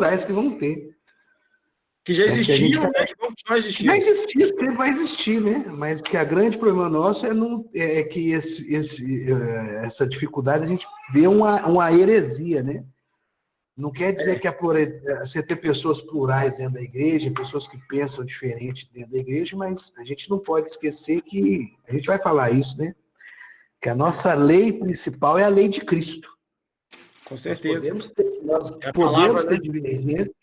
plurais que vão ter. Que já existiam, né? Que vão continuar existindo. Já existia, sempre vai existir, né? Mas que a grande problema nosso é que essa dificuldade a gente vê uma heresia, né? Não quer dizer que você ter pessoas plurais dentro da igreja, pessoas que pensam diferente dentro da igreja, mas a gente não pode esquecer que, a gente vai falar isso, né? Que a nossa lei principal é a lei de Cristo. Com certeza. Nós É a podemos palavra, ter né? divergência,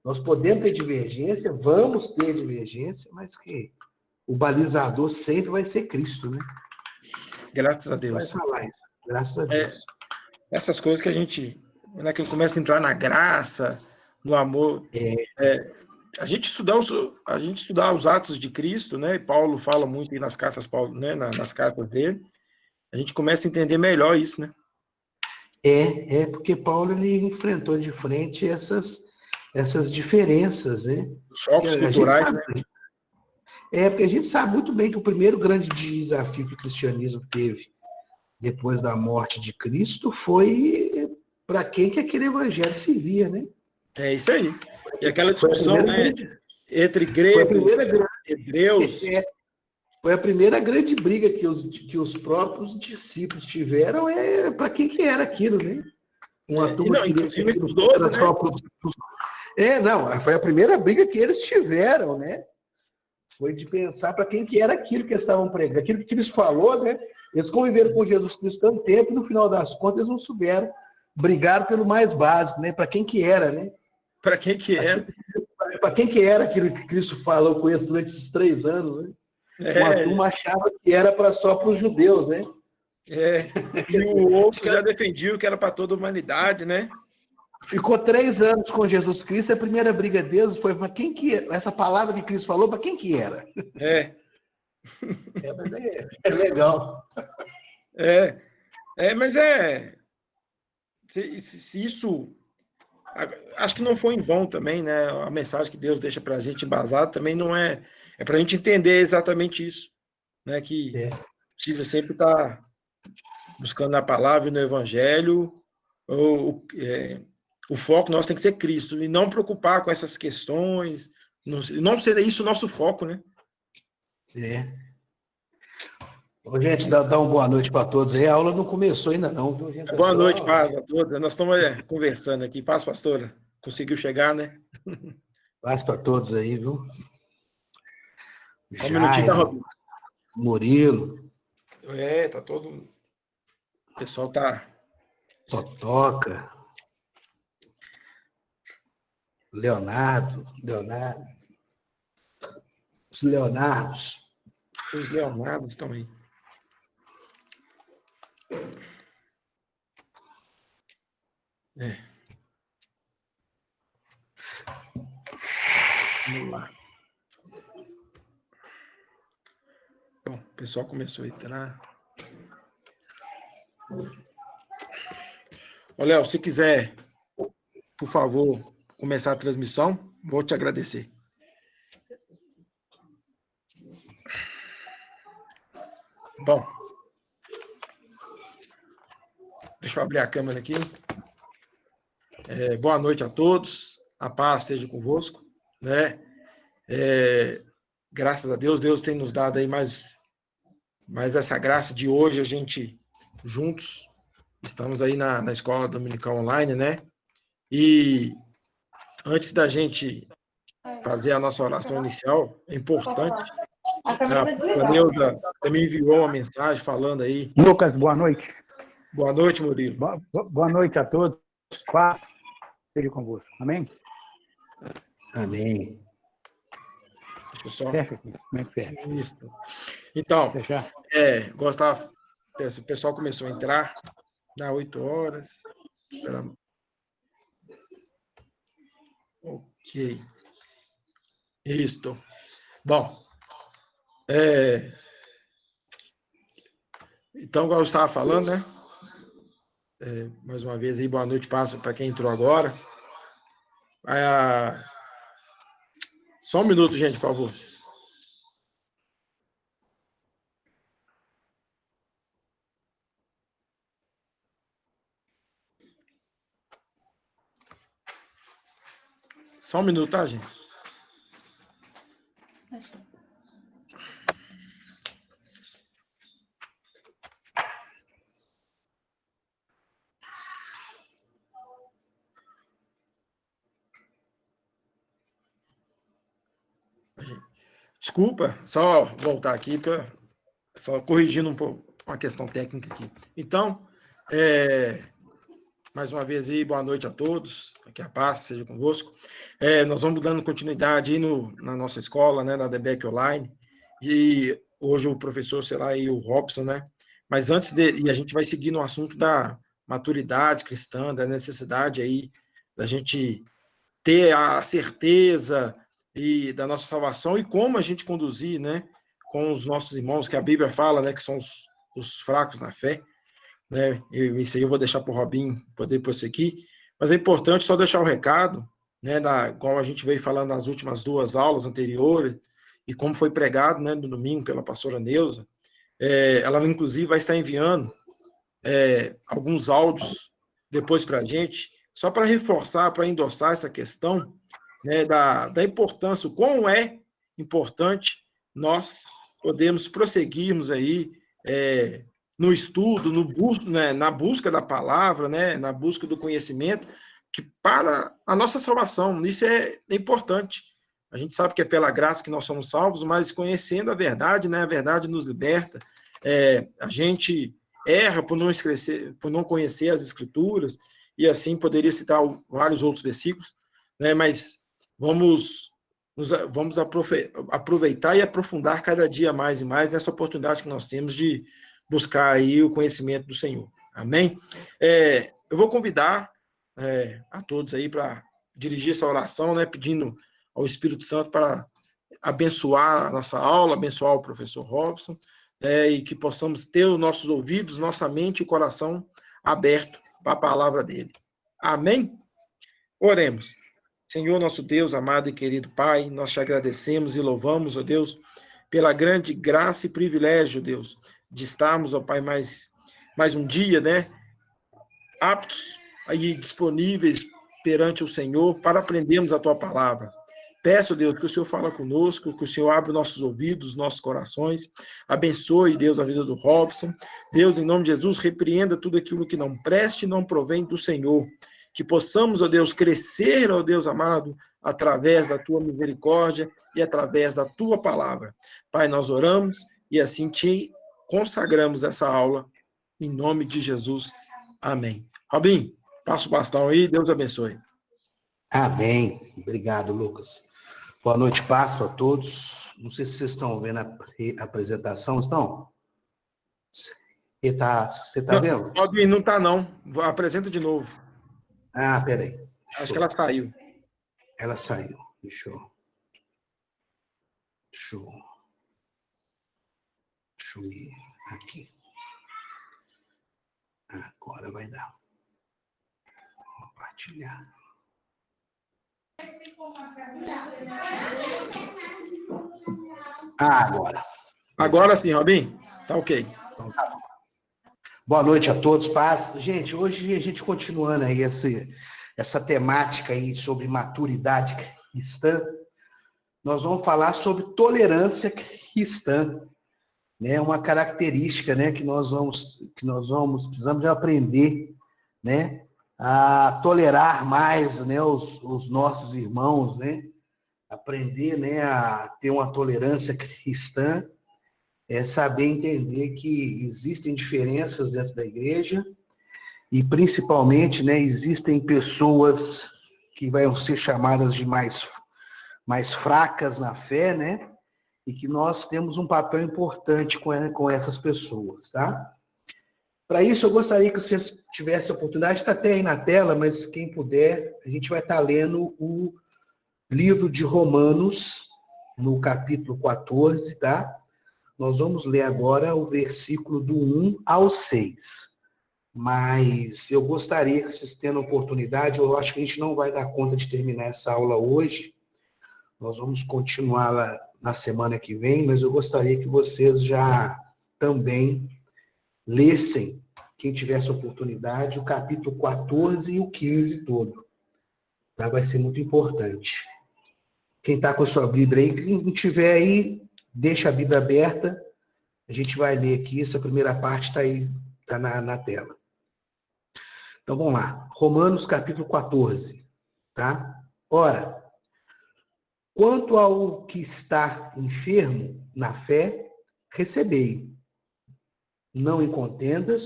nós podemos ter divergência, vamos ter divergência, mas que o balizador sempre vai ser Cristo, né? Graças a Deus. Vai falar isso, graças a Deus. Essas coisas que a gente, né, que começa a entrar na graça, no amor. A gente estudar os atos de Cristo, né? Paulo fala muito aí nas cartas, né, nas cartas dele. A gente começa a entender melhor isso, né? Porque Paulo ele enfrentou de frente essas diferenças, né? Os choques culturais, né? Porque a gente sabe muito bem que o primeiro grande desafio que o cristianismo teve depois da morte de Cristo foi para quem que aquele evangelho servia, né? É isso aí. E aquela discussão, né, entre foi a gregos, primeira hebreus. Foi a primeira grande briga que os próprios discípulos tiveram para quem que era aquilo, né? Uma turma queria que inclusive aquilo os 12, era né? só não, foi a primeira briga que eles tiveram, né? Foi de pensar para quem que era aquilo que eles estavam pregando, aquilo que eles falou, né? Eles conviveram com Jesus Cristo tanto tempo e no final das contas eles não souberam, brigaram pelo mais básico, né? Para quem que era, né? Para quem que era? Para quem que era aquilo que Cristo falou com eles durante esses 3 anos, né? Uma turma achava que era só para os judeus, né? E o outro já defendia que era para toda a humanidade, né? Ficou 3 anos com Jesus Cristo, a primeira briga deles foi para quem que essa palavra que Cristo falou, para quem que era? Mas é legal. Mas se isso, acho que não foi em vão também, né? A mensagem que Deus deixa para a gente embasada também não é para a gente entender exatamente isso, né? Que precisa sempre estar buscando na palavra e no Evangelho. O foco nosso tem que ser Cristo e não preocupar com essas questões, não ser isso o nosso foco, né? Bom, gente, dá uma boa noite para todos aí. A aula não começou ainda não, viu, gente? Boa noite, paz a todos. Nós estamos conversando aqui. Paz, pastora. Conseguiu chegar, né? Paz para todos aí, viu? Um minutinho, tá, Robinho? Murilo. Tá todo... O pessoal tá... Totoca. Leonardo. Os Leonardos. Os Leonardos também. Vamos lá. Bom, o pessoal começou a entrar. Ô, Léo, se quiser, por favor, começar a transmissão, vou te agradecer. Bom, deixa eu abrir a câmera aqui. Boa noite a todos, a paz seja convosco, né? Graças a Deus, Deus tem nos dado aí mais essa graça de hoje, a gente juntos, estamos aí na escola dominical online, né? E antes da gente fazer a nossa oração inicial, é importante, a Neuza também enviou uma mensagem falando aí. Lucas, boa noite. Boa noite, Murilo. Boa noite a todos. Paz seja convosco. Amém? Amém. Pessoal. Fecha aqui. Como é que fecha? Isso. Então, Fechar? gostava, o pessoal começou a entrar, dá 8 horas, esperamos. Ok. Isto. Bom, então, igual eu estava falando, né? Mais uma vez aí, boa noite, passa para quem entrou agora. Só um minuto, gente, por favor. Só um minuto, tá, gente? Desculpa, só voltar aqui, só corrigindo um pouco uma questão técnica aqui. Então, mais uma vez aí, boa noite a todos, que a paz seja convosco. Nós vamos dando continuidade aí na nossa escola, né, na DBEC Online, e hoje o professor será aí o Robson, né? Mas antes e a gente vai seguir no assunto da maturidade cristã, da necessidade aí da gente ter a certeza e da nossa salvação e como a gente conduzir, né, com os nossos irmãos, que a Bíblia fala, né, que são os fracos na fé, né? Isso aí eu vou deixar para o Robinho poder prosseguir, mas é importante só deixar o recado, né, igual a gente veio falando nas últimas 2 aulas anteriores, e como foi pregado, né, no domingo pela pastora Neuza, ela inclusive vai estar enviando alguns áudios depois para a gente, só para reforçar, para endossar essa questão, né, da importância, o quão é importante nós podermos prosseguirmos aí no estudo, né, na busca da palavra, né, na busca do conhecimento, que para a nossa salvação, isso é importante. A gente sabe que é pela graça que nós somos salvos, mas conhecendo a verdade, né, a verdade nos liberta. A gente erra por não conhecer as Escrituras, e assim poderia citar vários outros versículos, né, mas vamos aproveitar e aprofundar cada dia mais e mais nessa oportunidade que nós temos de buscar aí o conhecimento do Senhor. Amém? Eu vou convidar a todos aí para dirigir essa oração, né, pedindo ao Espírito Santo para abençoar a nossa aula, abençoar o professor Robson, e que possamos ter os nossos ouvidos, nossa mente e coração aberto para a palavra dele. Amém? Oremos. Senhor, nosso Deus, amado e querido Pai, nós te agradecemos e louvamos, ó Deus, pela grande graça e privilégio, Deus, de estarmos, ó Pai, mais um dia, né, aptos e disponíveis perante o Senhor para aprendermos a Tua palavra. Peço, Deus, que o Senhor fala conosco, que o Senhor abra nossos ouvidos, nossos corações, abençoe, Deus, a vida do Robson. Deus, em nome de Jesus, repreenda tudo aquilo que não preste e não provém do Senhor. Que possamos, ó Deus, crescer, ó Deus amado, através da Tua misericórdia e através da Tua palavra. Pai, nós oramos e assim te consagramos essa aula, em nome de Jesus. Amém. Robinho, passa o bastão aí, Deus abençoe. Amém. Obrigado, Lucas. Boa noite, paz para todos. Não sei se vocês estão vendo a apresentação, estão? Você tá vendo? Robinho, não está não. Apresenta de novo. Ah, peraí. Acho que ela saiu. Ela saiu. Deixa eu ir aqui. Agora vai dar. Compartilhar. Agora. Agora sim, Robinho. Tá ok. Então, tá bom. Boa noite a todos, paz. Gente, hoje a gente continuando aí essa temática aí sobre maturidade cristã, nós vamos falar sobre tolerância cristã, né? Uma característica, né, que nós precisamos de aprender, né, a tolerar mais, né, os nossos irmãos, né? Aprender, né, a ter uma tolerância cristã, saber entender que existem diferenças dentro da igreja e, principalmente, né, existem pessoas que vão ser chamadas de mais fracas na fé, né, e que nós temos um papel importante com essas pessoas, tá? Para isso, eu gostaria que vocês tivessem a oportunidade, está até aí na tela, mas quem puder, a gente vai estar lendo o livro de Romanos, no capítulo 14, tá? Nós vamos ler agora o versículo do 1 ao 6. Mas eu gostaria que vocês tenham a oportunidade, eu acho que a gente não vai dar conta de terminar essa aula hoje. Nós vamos continuar lá na semana que vem, mas eu gostaria que vocês já também lessem, quem tivesse oportunidade, o capítulo 14 e o 15 todo. Tá? Vai ser muito importante. Quem está com a sua Bíblia aí, quem não tiver aí, deixa a Bíblia aberta. A gente vai ler aqui, essa primeira parte está aí, está na tela. Então vamos lá. Romanos capítulo 14. Tá? Ora, quanto ao que está enfermo na fé, recebei, não em contendas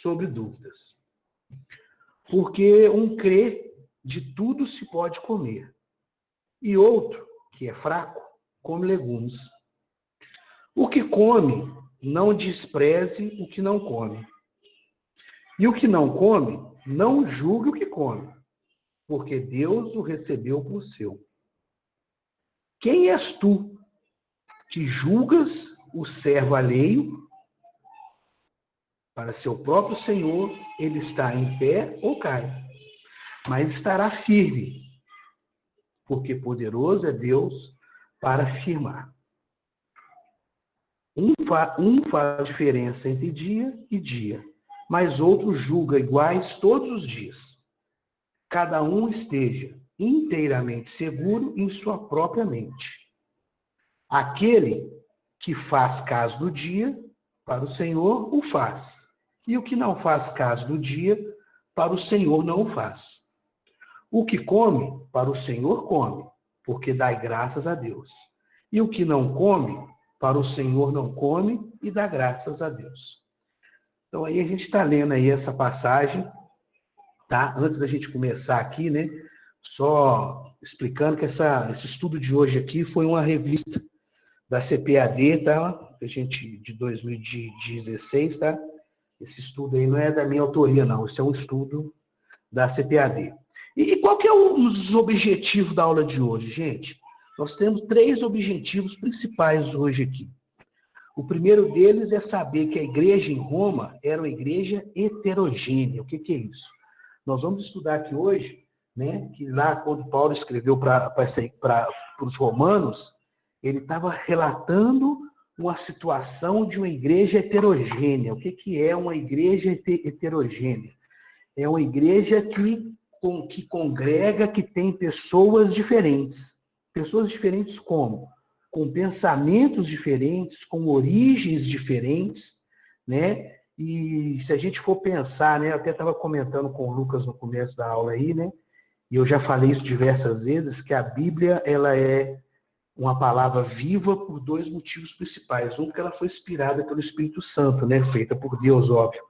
sobre dúvidas. Porque um crê, de tudo se pode comer, e outro, que é fraco, come legumes. O que come, não despreze o que não come. E o que não come, não julgue o que come, porque Deus o recebeu por seu. Quem és tu que julgas o servo alheio? Para seu próprio Senhor, ele está em pé ou cai, mas estará firme, porque poderoso é Deus para firmar. Um faz diferença entre dia e dia, mas outro julga iguais todos os dias. Cada um esteja inteiramente seguro em sua própria mente. Aquele que faz caso do dia, para o Senhor o faz. E o que não faz caso do dia, para o Senhor não o faz. O que come, para o Senhor come, porque dá graças a Deus. E o que não come, para o Senhor não come e dá graças a Deus. Então aí a gente está lendo aí essa passagem, tá? Antes da gente começar aqui, né? Só explicando que esse estudo de hoje aqui foi uma revista da CPAD, tá? De 2016, tá? Esse estudo aí não é da minha autoria, não. Esse é um estudo da CPAD. E qual que é um dos objetivos da aula de hoje, gente? Nós temos 3 objetivos principais hoje aqui. O primeiro deles é saber que a igreja em Roma era uma igreja heterogênea. O que é isso? Nós vamos estudar aqui hoje, né, que lá quando Paulo escreveu para os romanos, ele estava relatando uma situação de uma igreja heterogênea. O que é uma igreja heterogênea? É uma igreja que congrega, que tem pessoas diferentes. Pessoas diferentes como? Com pensamentos diferentes, com origens diferentes, né? E se a gente for pensar, né? Eu até estava comentando com o Lucas no começo da aula aí, né? E eu já falei isso diversas vezes, que a Bíblia, ela é uma palavra viva por 2 motivos principais. Um, porque ela foi inspirada pelo Espírito Santo, né? Feita por Deus, óbvio.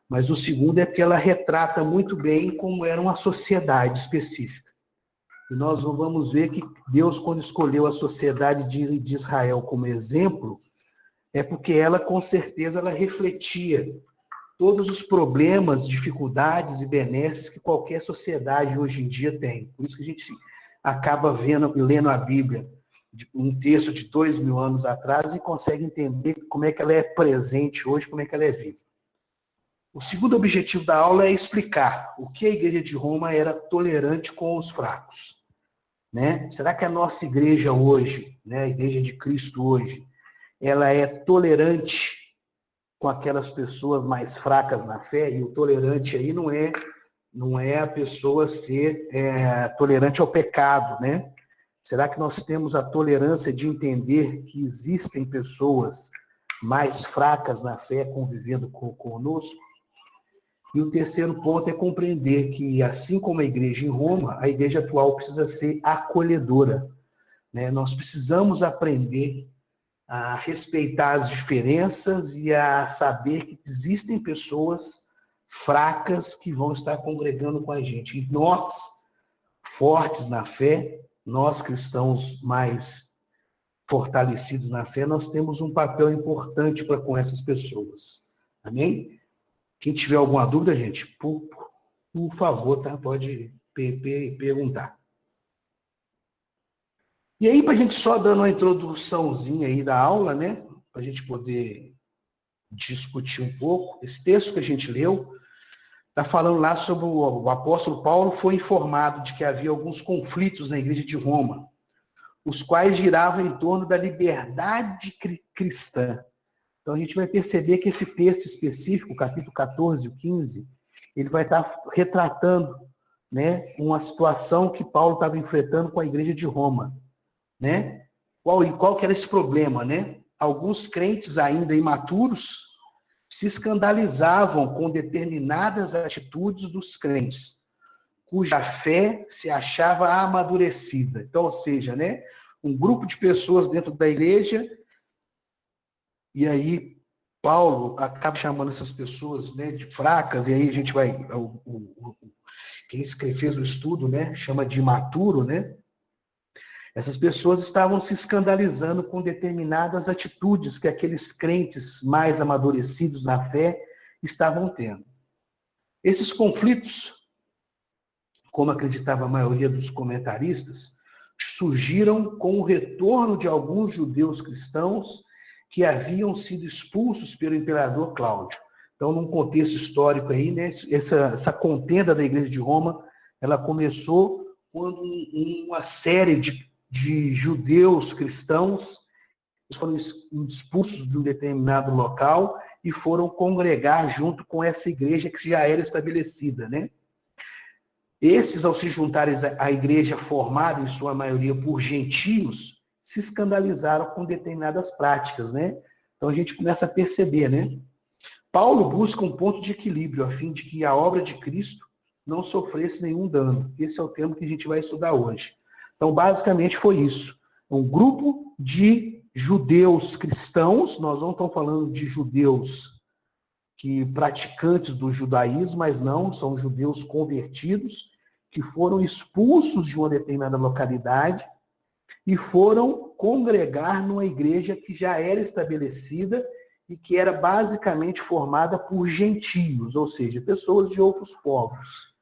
Mas o segundo é porque ela retrata muito bem como era uma sociedade específica. E nós vamos ver que Deus, quando escolheu a sociedade de Israel como exemplo, é porque ela, com certeza, ela refletia todos os problemas, dificuldades e benesses que qualquer sociedade hoje em dia tem. Por isso que a gente acaba lendo a Bíblia, um texto de 2000 anos atrás, e consegue entender como é que ela é presente hoje, como é que ela é viva. O segundo objetivo da aula é explicar o que a igreja de Roma era tolerante com os fracos. Né? Será que a nossa igreja hoje, né, a igreja de Cristo hoje, ela é tolerante com aquelas pessoas mais fracas na fé? E o tolerante aí não é a pessoa ser tolerante ao pecado, né? Será que nós temos a tolerância de entender que existem pessoas mais fracas na fé convivendo conosco? E o terceiro ponto é compreender que, assim como a igreja em Roma, a igreja atual precisa ser acolhedora. Né? Nós precisamos aprender a respeitar as diferenças e a saber que existem pessoas fracas que vão estar congregando com a gente. E nós, fortes na fé, nós cristãos mais fortalecidos na fé, nós temos um papel importante para com essas pessoas. Amém? Quem tiver alguma dúvida, gente, por favor, tá? Pode perguntar. E aí, para a gente só dando uma introduçãozinha aí da aula, né? Para a gente poder discutir um pouco, esse texto que a gente leu está falando lá sobre o apóstolo Paulo foi informado de que havia alguns conflitos na igreja de Roma, os quais giravam em torno da liberdade cristã. Então, a gente vai perceber que esse texto específico, capítulo 14 e 15, ele vai estar retratando né, uma situação que Paulo estava enfrentando com a igreja de Roma, né? Qual que era esse problema, né? Alguns crentes ainda imaturos se escandalizavam com determinadas atitudes dos crentes, cuja fé se achava amadurecida. Então, ou seja, né, um grupo de pessoas dentro da igreja, e aí Paulo acaba chamando essas pessoas, né, de fracas, e aí a gente vai, quem fez o estudo, né, chama de imaturo, né? Essas pessoas estavam se escandalizando com determinadas atitudes que aqueles crentes mais amadurecidos na fé estavam tendo. Esses conflitos, como acreditava a maioria dos comentaristas, surgiram com o retorno de alguns judeus cristãos que haviam sido expulsos pelo imperador Cláudio. Então, num contexto histórico aí, né, essa contenda da Igreja de Roma, ela começou quando uma série de judeus cristãos foram expulsos de um determinado local e foram congregar junto com essa igreja que já era estabelecida, né? Esses, ao se juntarem à igreja formada, em sua maioria, por gentios, se escandalizaram com determinadas práticas, né? Então a gente começa a perceber, né? Paulo busca um ponto de equilíbrio, a fim de que a obra de Cristo não sofresse nenhum dano. Esse é o tema que a gente vai estudar hoje. Então, basicamente, foi isso. Um grupo de judeus cristãos, nós não estamos falando de judeus que praticantes do judaísmo, mas não, são judeus convertidos, que foram expulsos de uma determinada localidade e foram congregar numa igreja que já era estabelecida e que era basicamente formada por gentios, ou seja, pessoas de outros povos,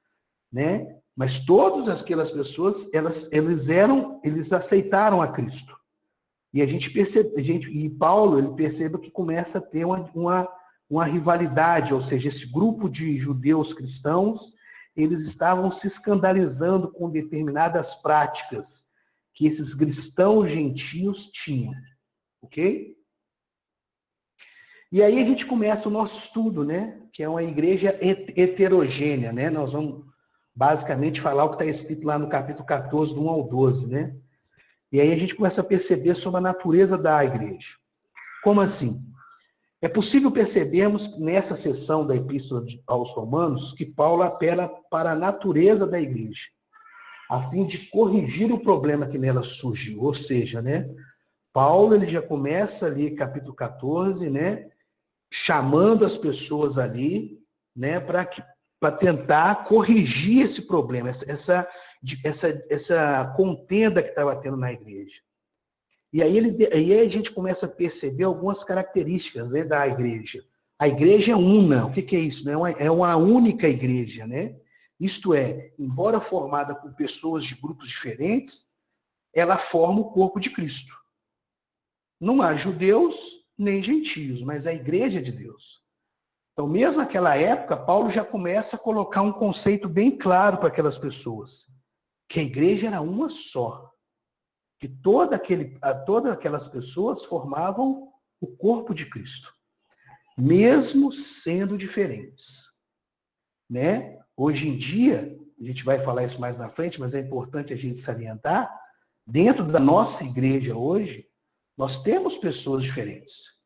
né? Mas todas aquelas pessoas, eles aceitaram a Cristo. E a gente percebe, e Paulo, ele percebe que começa a ter uma rivalidade, ou seja, esse grupo de judeus cristãos, eles estavam se escandalizando com determinadas práticas que esses cristãos gentios tinham, ok? E aí a gente começa o nosso estudo, né? Que é uma igreja heterogênea, né? Nós vamos basicamente falar o que está escrito lá no capítulo 14, do 1 ao 12, né? E aí a gente começa a perceber sobre a natureza da igreja. Como assim? É possível percebermos nessa seção da Epístola aos Romanos que Paulo apela para a natureza da igreja, a fim de corrigir o problema que nela surgiu. Ou seja, né? Paulo ele já começa ali, capítulo 14, né? Chamando as pessoas ali, né? Para tentar corrigir esse problema, essa contenda que estava tendo na igreja. E aí a gente começa a perceber algumas características, né, da igreja. A igreja é una. O que é isso? Né? É uma única igreja, né? Isto é, embora formada por pessoas de grupos diferentes, ela forma o corpo de Cristo. Não há judeus nem gentios, mas a igreja é de Deus. Então, mesmo naquela época, Paulo já começa a colocar um conceito bem claro para aquelas pessoas, que a igreja era uma só, que todas aquelas pessoas formavam o corpo de Cristo, mesmo sendo diferentes, né? Hoje em dia, a gente vai falar isso mais na frente, mas é importante a gente salientar, dentro da nossa igreja hoje, nós temos pessoas diferentes,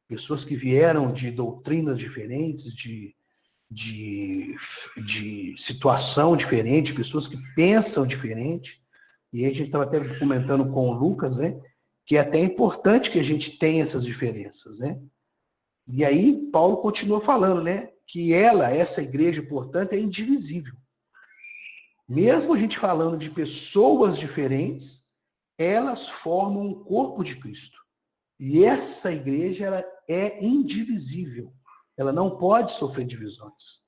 pessoas que vieram de doutrinas diferentes, de situação diferente, pessoas que pensam diferente. E aí a gente estava até comentando com o Lucas, né, que é até importante que a gente tenha essas diferenças, né? E aí Paulo continua falando, né, que essa igreja, portanto, é indivisível. Mesmo a gente falando de pessoas diferentes, elas formam o corpo de Cristo. E essa igreja ela é indivisível. Ela não pode sofrer divisões.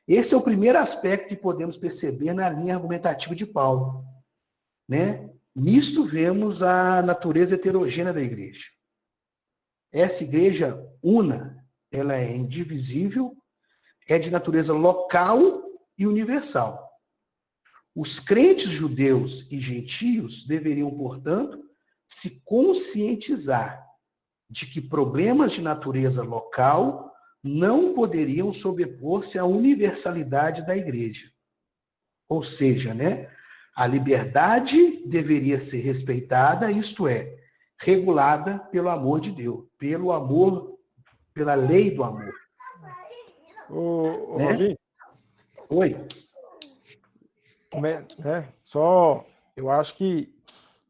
Esse é o primeiro aspecto que podemos perceber na linha argumentativa de Paulo, né? Nisto vemos a natureza heterogênea da igreja. Essa igreja una, ela é indivisível, é de natureza local e universal. Os crentes judeus e gentios deveriam, portanto, se conscientizar de que problemas de natureza local não poderiam sobrepor-se à universalidade da igreja. Ou seja, né, a liberdade deveria ser respeitada, isto é, regulada pelo amor de Deus, pelo amor, pela lei do amor. Ô, Né? Robin, Oi. só, eu acho que,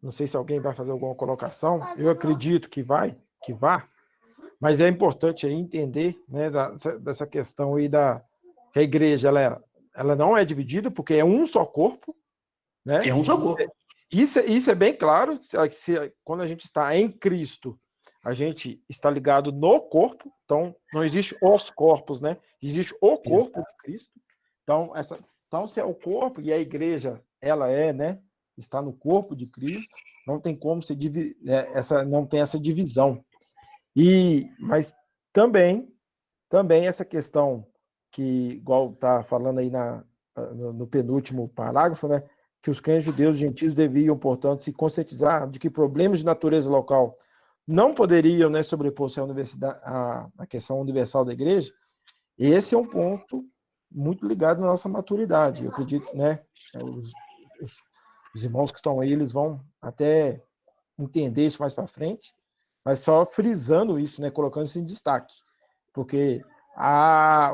não sei se alguém vai fazer alguma colocação, eu acredito que vá, mas é importante aí entender, né, dessa questão aí que a igreja, ela não é dividida, porque é um só corpo, né? É um só corpo. Isso é bem claro, quando a gente está em Cristo, a gente está ligado no corpo, então não existe os corpos, né? Existe o corpo de Cristo. Então, se é o corpo e a igreja, ela né? Está no corpo de Cristo, não tem como se não tem essa divisão. Mas também essa questão que, igual está falando aí no penúltimo parágrafo, né? Que os crentes judeus e gentios deviam, portanto, se conscientizar de que problemas de natureza local não poderiam, né, sobrepor-se à questão universal da igreja. Esse é um ponto muito ligado na nossa maturidade. Eu acredito, né, os irmãos que estão aí, eles vão até entender isso mais para frente, mas só frisando isso, né, colocando isso em destaque, porque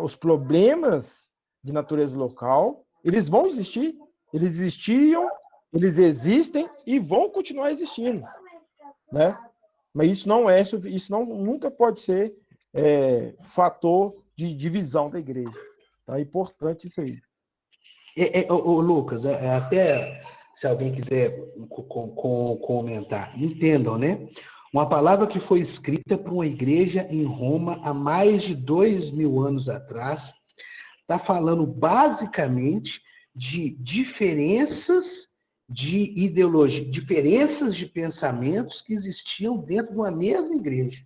os problemas de natureza local, eles vão existir, eles existiam, eles existem e vão continuar existindo, né? Mas isso nunca pode ser fator de divisão da igreja. Então é importante isso aí. Lucas, até se alguém quiser comentar, entendam, né? Uma palavra que foi escrita para uma igreja em Roma há mais de 2000 anos atrás, está falando basicamente de diferenças de ideologia, diferenças de pensamentos que existiam dentro de uma mesma igreja.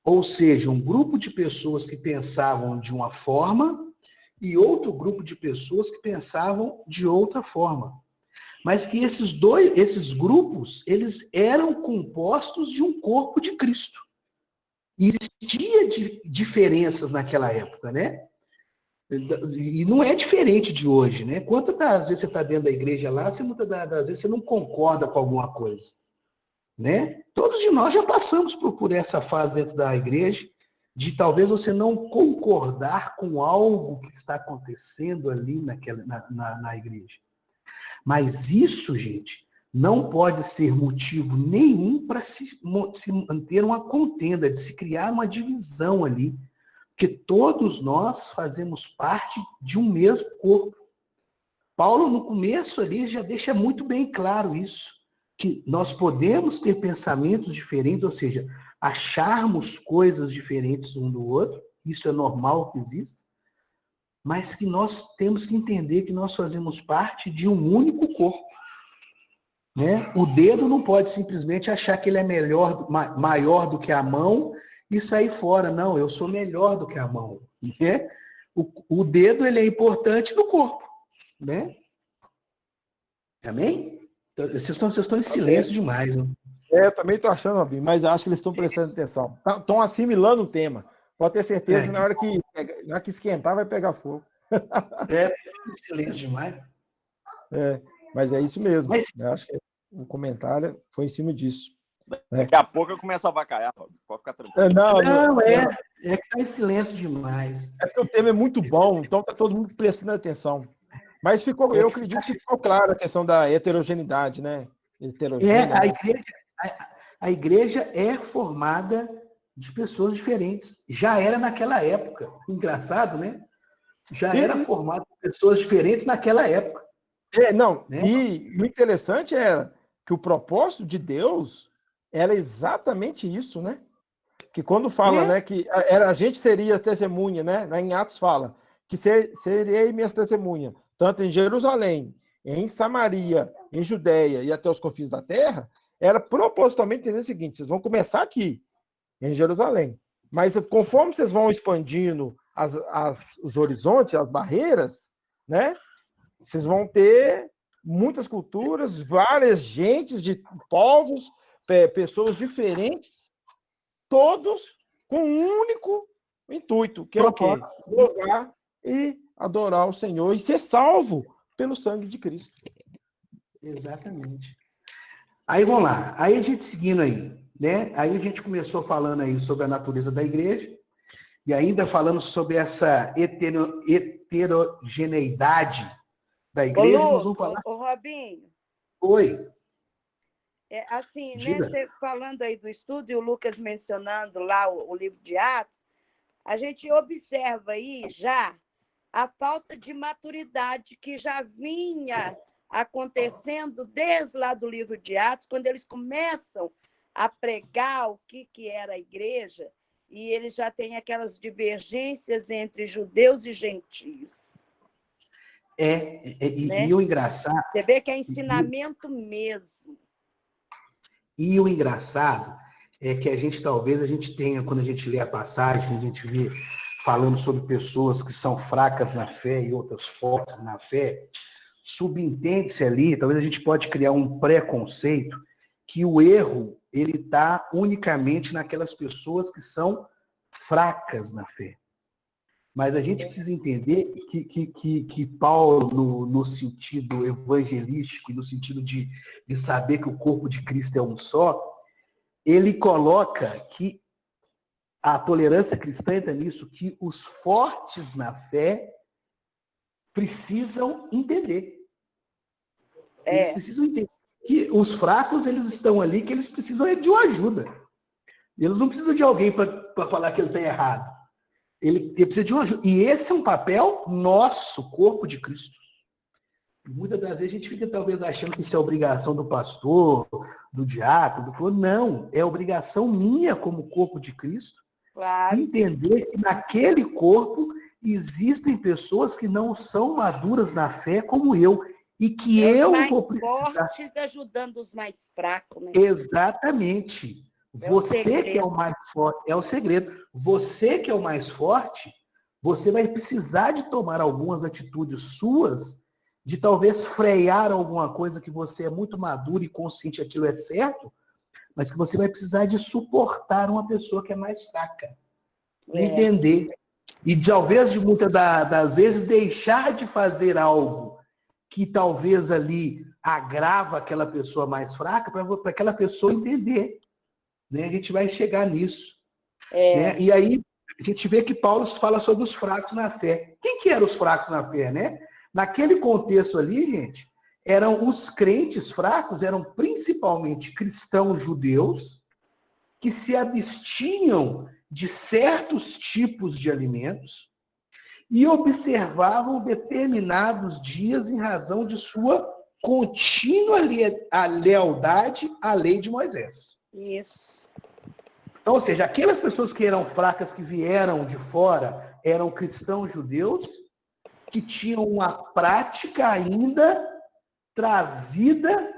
Ou seja, um grupo de pessoas que pensavam de uma forma e outro grupo de pessoas que pensavam de outra forma. Mas que esses grupos, eles eram compostos de um corpo de Cristo. E existia diferenças naquela época, né? E não é diferente de hoje, né? Quantas das vezes você está dentro da igreja lá, muitas das vezes você não concorda com alguma coisa, né? Todos de nós já passamos por essa fase dentro da igreja, de talvez você não concordar com algo que está acontecendo ali na igreja. Mas isso, gente, não pode ser motivo nenhum para se manter uma contenda, de se criar uma divisão ali, porque todos nós fazemos parte de um mesmo corpo. Paulo, no começo ali, já deixa muito bem claro isso, que nós podemos ter pensamentos diferentes, ou seja, acharmos coisas diferentes um do outro, isso é normal que exista, mas que nós temos que entender que nós fazemos parte de um único corpo. Né? O dedo não pode simplesmente achar que ele é maior do que a mão e sair fora. Não, eu sou melhor do que a mão. Né? O dedo ele é importante no corpo. Né? Amém? Então, vocês estão em silêncio demais. Né? Eu também estou achando, Robin, mas acho que eles estão prestando atenção. Estão assimilando o tema. Pode ter certeza que na hora que esquentar vai pegar fogo. Em silêncio demais. Mas é isso mesmo. Eu acho que o comentário foi em cima disso. Daqui a pouco eu começo a avacalhar, Robin. Pode ficar tranquilo. Não, é que está em silêncio demais. É porque o tema é muito bom, então está todo mundo prestando atenção. Mas eu acredito que ficou claro a questão da heterogeneidade, né? A igreja é formada de pessoas diferentes. Já era naquela época. Engraçado, né? Já era formada de pessoas diferentes naquela época. Né? E o interessante era que o propósito de Deus era exatamente isso, né? Que quando fala, né, que a gente seria testemunha, né? Em Atos fala que serei minhas testemunhas, tanto em Jerusalém, em Samaria, em Judeia e até os confins da terra, era propositalmente entender o seguinte: vocês vão começar aqui, em Jerusalém, mas conforme vocês vão expandindo os horizontes, as barreiras, né? Vocês vão ter muitas culturas, várias gentes de povos, pessoas diferentes, todos com um único intuito, que é o quê? Louvar e adorar o Senhor e ser salvo pelo sangue de Cristo. Exatamente. Aí vamos lá. Aí a gente seguindo aí, né? Aí a gente começou falando aí sobre a natureza da igreja e ainda falando sobre essa heterogeneidade da igreja. Nós vamos falar. Ô, Robinho. Oi. Assim, né? Diga. Você falando aí do estudo e o Lucas mencionando lá o livro de Atos, a gente observa aí já a falta de maturidade que já vinha acontecendo desde lá do livro de Atos, quando eles começam a pregar o que era a igreja, e eles já têm aquelas divergências entre judeus e gentios. Né? E o engraçado... Você vê que é ensinamento mesmo. E o engraçado é que a gente tenha, quando a gente lê a passagem, a gente vê falando sobre pessoas que são fracas na fé e outras fortes na fé, subentende-se ali, talvez a gente pode criar um preconceito que o erro ele está unicamente naquelas pessoas que são fracas na fé. Mas a gente precisa entender que Paulo, no sentido evangelístico e no sentido de saber que o corpo de Cristo é um só, ele coloca que a tolerância cristã entra nisso, que os fortes na fé precisam entender. Eles precisam entender que os fracos, eles estão ali, que eles precisam de uma ajuda. Eles não precisam de alguém para falar que ele está errado. Ele precisa de uma ajuda. E esse é um papel nosso, corpo de Cristo. Muitas das vezes a gente fica talvez achando que isso é obrigação do pastor, do diácono, não, é obrigação minha como corpo de Cristo, claro, entender que naquele corpo existem pessoas que não são maduras na fé como eu, e que eu vou precisar... Os mais fortes ajudando os mais fracos, né? Exatamente. Você que é o mais forte, é o segredo. Você que é o mais forte, você vai precisar de tomar algumas atitudes suas, de talvez frear alguma coisa que você é muito maduro e consciente que aquilo é certo, mas que você vai precisar de suportar uma pessoa que é mais fraca. Entender. E talvez, muitas das vezes, deixar de fazer algo que talvez ali agrava aquela pessoa mais fraca, para aquela pessoa entender. Né? A gente vai chegar nisso. Né? E aí, a gente vê que Paulo fala sobre os fracos na fé. Quem que eram os fracos na fé, né? Naquele contexto ali, gente, eram os crentes fracos, eram principalmente cristãos judeus que se abstinham de certos tipos de alimentos e observavam determinados dias em razão de sua contínua lealdade à lei de Moisés. Isso. Então, ou seja, aquelas pessoas que eram fracas, que vieram de fora, eram cristãos judeus que tinham uma prática ainda trazida,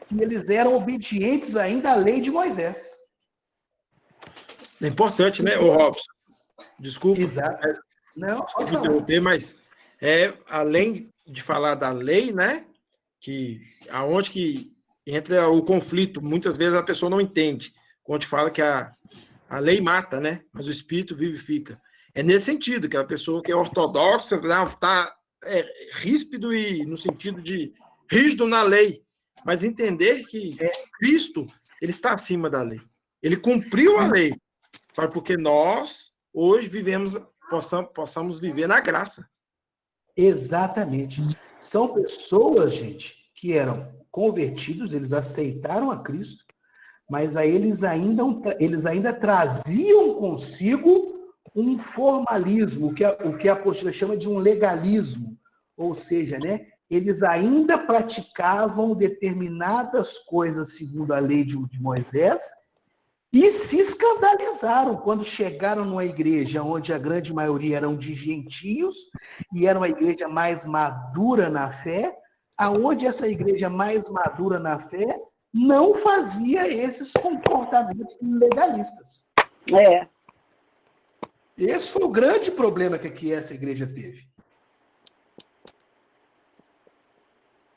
que eles eram obedientes ainda à lei de Moisés. É importante, né, ô Robson? Desculpa. Exato. Não, pode interromper, mas além de falar da lei, né, que aonde que entra o conflito, muitas vezes a pessoa não entende, quando fala que a lei mata, né, mas o espírito vivifica. É nesse sentido, que a pessoa que é ortodoxa está ríspido e no sentido de rígido na lei, mas entender que Cristo ele está acima da lei. Ele cumpriu a lei, porque nós hoje possamos viver na graça. Exatamente. São pessoas, gente, que eram convertidos, eles aceitaram a Cristo, mas aí eles ainda traziam consigo um formalismo, o que a apostila chama de um legalismo. Ou seja, né, eles ainda praticavam determinadas coisas segundo a lei de Moisés e se escandalizaram quando chegaram numa igreja onde a grande maioria eram de gentios e era uma igreja mais madura na fé, aonde essa igreja mais madura na fé não fazia esses comportamentos legalistas. Esse foi o grande problema que essa igreja teve.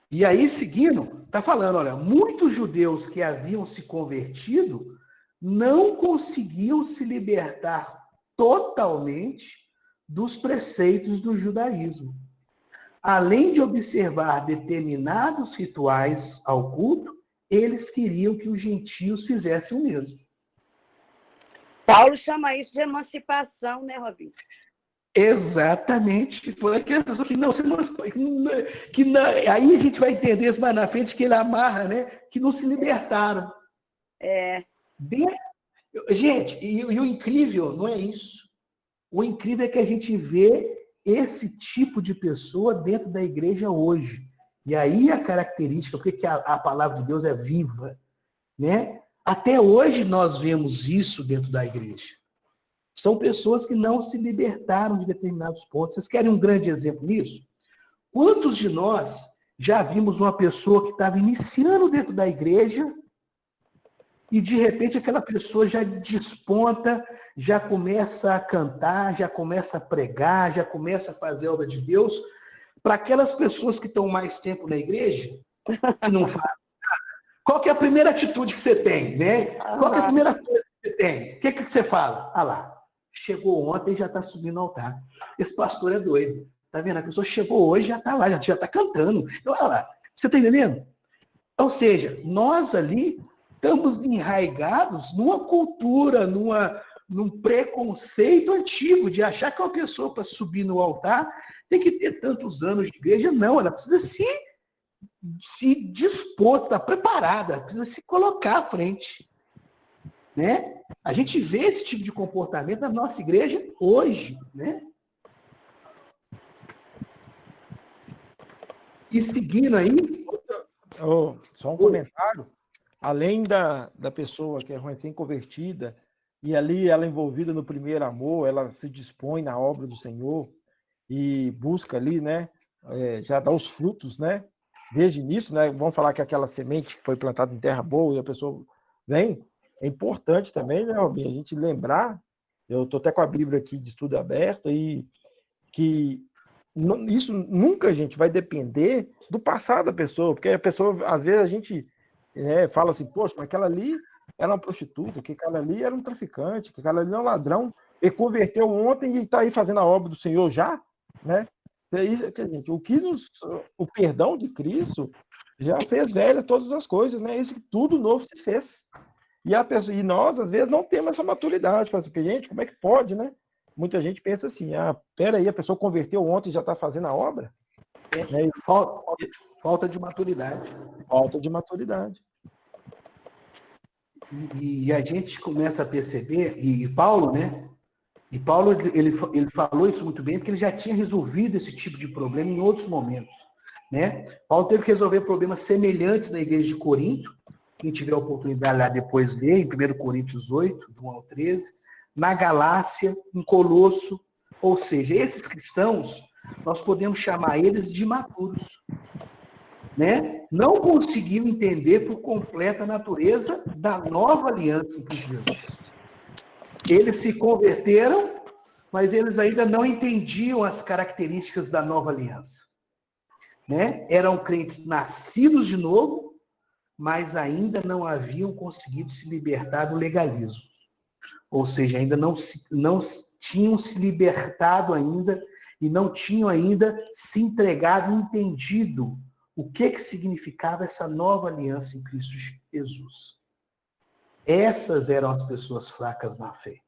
E aí, seguindo, está falando, olha, muitos judeus que haviam se convertido não conseguiam se libertar totalmente dos preceitos do judaísmo. além de observar determinados rituais ao culto, eles queriam que os gentios fizessem o mesmo. Paulo chama isso de emancipação, né, Robinho? Exatamente. Foi aquela pessoa que não se emancipou, que não, aí a gente vai entender isso mais na frente, que ele amarra, né? Que não se libertaram. Gente, e o incrível não é isso. O incrível é que a gente vê esse tipo de pessoa dentro da igreja hoje. E aí a característica, porque a palavra de Deus é viva, né? Até hoje nós vemos isso dentro da igreja. São pessoas que não se libertaram de determinados pontos. Vocês querem um grande exemplo nisso? Quantos de nós já vimos uma pessoa que estava iniciando dentro da igreja e, de repente, aquela pessoa já desponta, já começa a cantar, já começa a pregar, já começa a fazer a obra de Deus? Para aquelas pessoas que estão mais tempo na igreja, que não fazem nada, qual que é a primeira atitude que você tem, né? Qual que é a primeira coisa que você tem? O que você fala? Ah lá, chegou ontem e já está subindo no altar. Esse pastor é doido. Tá vendo? A pessoa chegou hoje e já está lá, já está cantando. Olha lá, você está entendendo? Ou seja, nós ali estamos enraigados numa cultura, num preconceito antigo de achar que uma pessoa para subir no altar tem que ter tantos anos de igreja. Não, ela precisa se dispor, estar preparada, precisa se colocar à frente. Né? A gente vê esse tipo de comportamento na nossa igreja hoje. Né? E seguindo aí... Só um comentário. Além da pessoa que é recém-convertida, e ali ela envolvida no primeiro amor, ela se dispõe na obra do Senhor e busca ali, né, já dá os frutos, né, desde o início, né, vamos falar que aquela semente que foi plantada em terra boa e a pessoa vem, é importante também, né, Robinho, a gente lembrar, eu estou até com a Bíblia aqui de estudo aberta, e que isso nunca, gente, vai depender do passado da pessoa, porque a pessoa, às vezes, a gente fala assim, poxa, mas aquela ali era uma prostituta, que aquela ali era um traficante, que aquela ali era um ladrão, e converteu ontem e está aí fazendo a obra do Senhor já, né? É isso, gente, o perdão de Cristo já fez velha todas as coisas, né? Isso que tudo novo se fez. E nós, às vezes, não temos essa maturidade. Fala assim, gente, como é que pode, né? Muita gente pensa assim, peraí, a pessoa converteu ontem e já está fazendo a obra? Né? Falta de maturidade. Falta de maturidade. E a gente começa a perceber, e Paulo, né? E Paulo, ele falou isso muito bem, porque ele já tinha resolvido esse tipo de problema em outros momentos. Né? Paulo teve que resolver problemas semelhantes na igreja de Corinto. Quem tiver a oportunidade lá depois ler, em 1 Coríntios 8, do 1 ao 13, na Galácia, em Colosso. Ou seja, esses cristãos, nós podemos chamar eles de imaturos. Né? Não conseguiram entender por completo a natureza da nova aliança em Cristo Jesus. Eles se converteram, mas eles ainda não entendiam as características da nova aliança. Né? Eram crentes nascidos de novo, mas ainda não haviam conseguido se libertar do legalismo. Ou seja, ainda não tinham se libertado ainda e não tinham ainda se entregado e entendido o que significava essa nova aliança em Cristo Jesus. Essas eram as pessoas fracas na fé.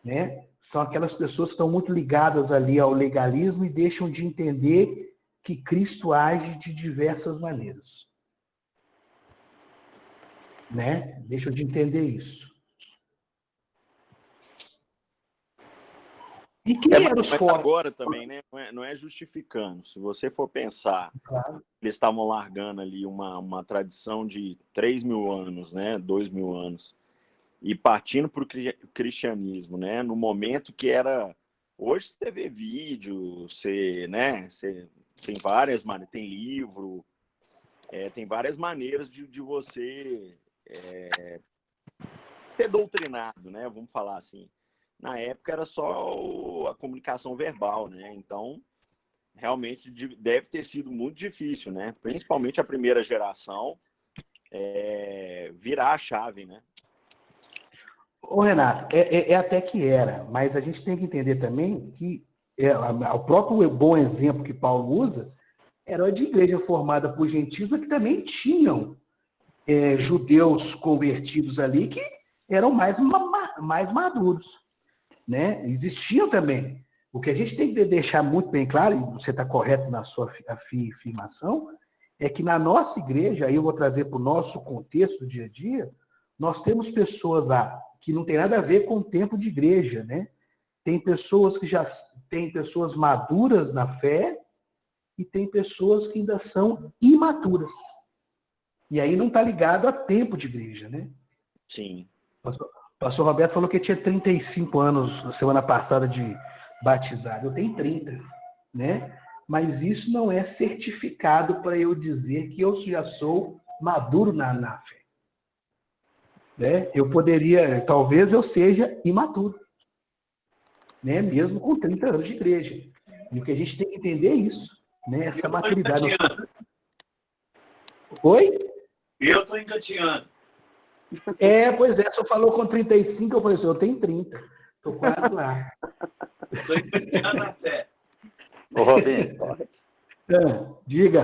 Né? São aquelas pessoas que estão muito ligadas ali ao legalismo e deixam de entender que Cristo age de diversas maneiras. Né? Deixam de entender isso. E quem eram os fortes? Agora também, né? Não é justificando. Se você for pensar, claro, eles estavam largando ali uma tradição de 3.000 anos, né? 2.000 anos. E partindo para o cristianismo, né? No momento que era... Hoje você vê vídeo, você tem várias maneiras, tem livro, tem várias maneiras de você ser doutrinado, né? Vamos falar assim. Na época era só a comunicação verbal, né? Então, realmente deve ter sido muito difícil, né? Principalmente a primeira geração virar a chave, né? Ô, Renato, até que era, mas a gente tem que entender também que o próprio bom exemplo que Paulo usa era de igreja formada por gentios, mas que também tinham judeus convertidos ali que eram mais maduros, né? Existiam também. O que a gente tem que deixar muito bem claro, e você está correto na sua afirmação, é que na nossa igreja, aí eu vou trazer para o nosso contexto do dia a dia, nós temos pessoas lá que não tem nada a ver com o tempo de igreja, né? Tem pessoas que já têm pessoas maduras na fé e tem pessoas que ainda são imaturas. E aí não está ligado a tempo de igreja, né? Sim. O pastor Roberto falou que tinha 35 anos na semana passada de batizado. Eu tenho 30, né? Mas isso não é certificado para eu dizer que eu já sou maduro na fé. Né? Eu poderia, talvez eu seja imaturo, né? Mesmo com 30 anos de igreja. E o que a gente tem que entender é isso, né? Essa maturidade. Oi? Eu estou engatinhando. Pois é, só falou com 35, eu falei assim, eu tenho 30. Estou quase lá. Estou engatinhando na fé. Ô, Robinho. Diga.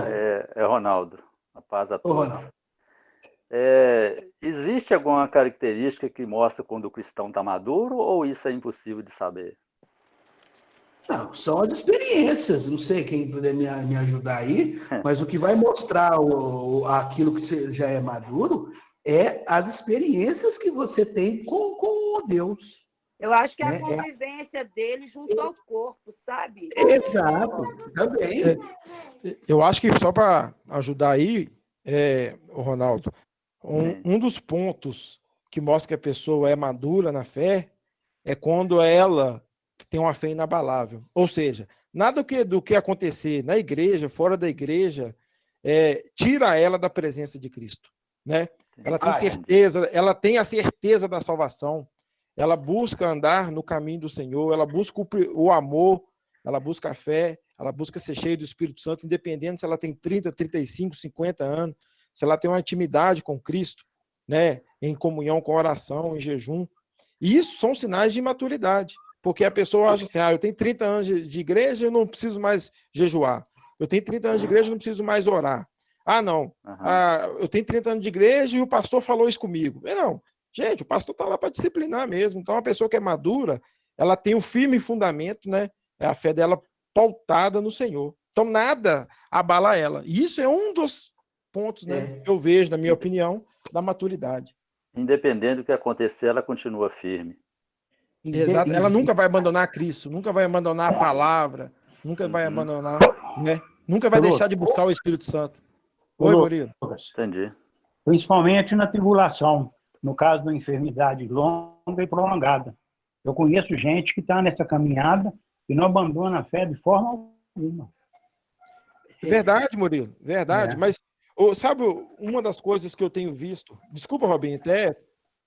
É Ronaldo. A paz a todos. Ronaldo. Existe alguma característica que mostra quando o cristão está maduro ou isso é impossível de saber? Não, são as experiências. Não sei quem puder me ajudar aí, mas o que vai mostrar aquilo que você já é maduro é as experiências que você tem com Deus. Eu acho que é a convivência dele junto ao corpo, sabe? Exato, também. Eu acho que só para ajudar aí, o Ronaldo, um dos pontos que mostra que a pessoa é madura na fé é quando ela tem uma fé inabalável. Ou seja, nada do que acontecer na igreja, fora da igreja, tira ela da presença de Cristo, né? Ela tem certeza, ela tem a certeza da salvação, ela busca andar no caminho do Senhor, ela busca o amor, ela busca a fé, ela busca ser cheia do Espírito Santo, independente se ela tem 30, 35, 50 anos, se ela tem uma intimidade com Cristo, né, em comunhão com oração, em jejum. E isso são sinais de imaturidade, porque a pessoa acha assim, eu tenho 30 anos de igreja, eu não preciso mais jejuar. Eu tenho 30 anos de igreja, eu não preciso mais orar. Não. Eu tenho 30 anos de igreja e o pastor falou isso comigo. Não. Gente, o pastor está lá para disciplinar mesmo. Então, a pessoa que é madura, ela tem um firme fundamento, né? É a fé dela pautada no Senhor. Então, nada abala ela. E isso é um dos pontos, né, que eu vejo, na minha opinião, da maturidade. Independente do que acontecer, ela continua firme. Exato. Ela nunca vai abandonar Cristo, nunca vai abandonar a palavra, nunca vai abandonar, né? Nunca vai deixar de buscar o Espírito Santo. Oi, Murilo. Entendi. Principalmente na tribulação, no caso da enfermidade longa e prolongada. Eu conheço gente que está nessa caminhada e não abandona a fé de forma alguma. Verdade, Murilo, verdade. Mas, sabe, uma das coisas que eu tenho visto... Desculpa, Robinho, até...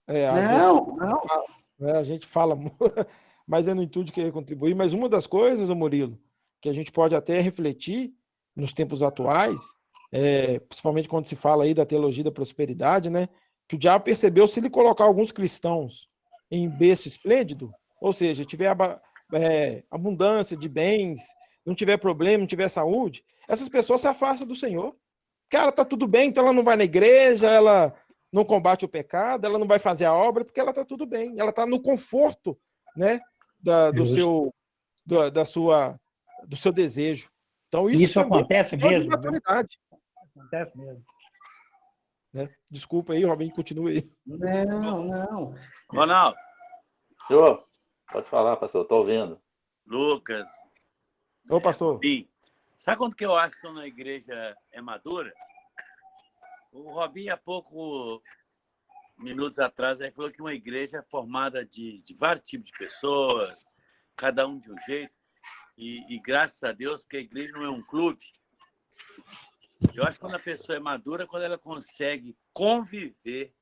Não. A gente fala, mas é no intuito de querer contribuir. Mas uma das coisas, Murilo, que a gente pode até refletir nos tempos atuais, principalmente quando se fala aí da teologia da prosperidade, né? Que o diabo percebeu, se ele colocar alguns cristãos em berço esplêndido, ou seja, tiver abundância de bens, não tiver problema, não tiver saúde, essas pessoas se afastam do Senhor. Cara, tá tudo bem, então ela não vai na igreja, ela não combate o pecado, ela não vai fazer a obra, porque ela tá tudo bem, ela tá no conforto, né, do seu desejo. Então isso acontece mesmo. Maturidade. Acontece mesmo. Desculpa aí, Robinho, continue aí. Não. Ronaldo. Senhor, pode falar, pastor, estou ouvindo. Lucas. Ô, pastor. Sabe quando que eu acho que uma igreja é madura? O Robinho, há pouco minutos atrás, aí falou que uma igreja é formada de vários tipos de pessoas, cada um de um jeito, e graças a Deus, porque a igreja não é um clube. Eu acho que quando a pessoa é madura, quando ela consegue conviver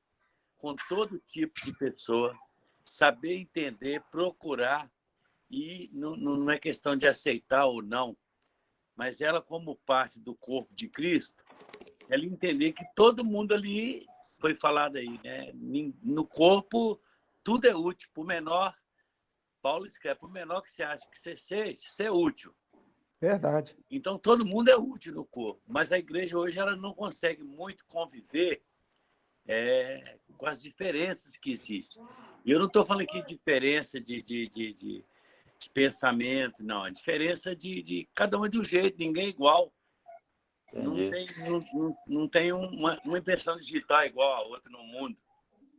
com todo tipo de pessoa, saber entender, procurar, e não é questão de aceitar ou não, mas ela, como parte do corpo de Cristo, ela entender que todo mundo ali, foi falado aí, né? No corpo, tudo é útil, por menor Paulo escreve, por menor que você acha que você seja, ser é útil. Verdade. Então, todo mundo é útil no corpo, mas a igreja hoje ela não consegue muito conviver com as diferenças que existem. E eu não estou falando aqui de diferença de pensamento, não. A diferença de cada um é de um jeito, ninguém é igual. Não tem uma impressão digital igual a outra no mundo.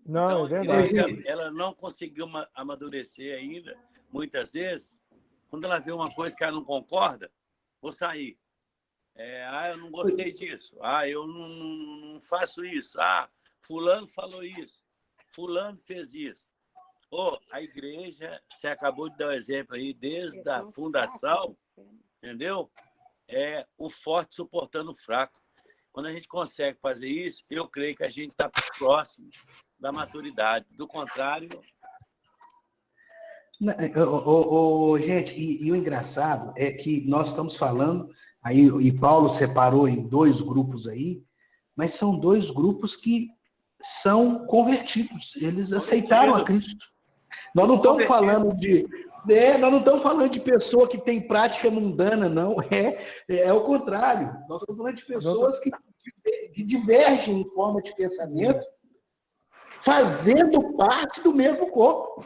Não, Então, é verdade. a igreja, ela não conseguiu amadurecer ainda, muitas vezes. Quando ela vê uma coisa que ela não concorda, vou sair. Eu não gostei disso. Eu não faço isso. Fulano falou isso. Fulano fez isso. A igreja, você acabou de dar o exemplo aí, desde a fundação, entendeu? É o forte suportando o fraco. Quando a gente consegue fazer isso, eu creio que a gente está próximo da maturidade. Do contrário... Gente, e o engraçado é que nós estamos falando, aí, e Paulo separou em 2 grupos aí, mas são 2 grupos que são convertidos, eles aceitaram a Cristo. Nós não estamos falando nós não estamos falando de pessoa que tem prática mundana, não. É o contrário. Nós estamos falando de pessoas que divergem em forma de pensamento, fazendo parte do mesmo corpo.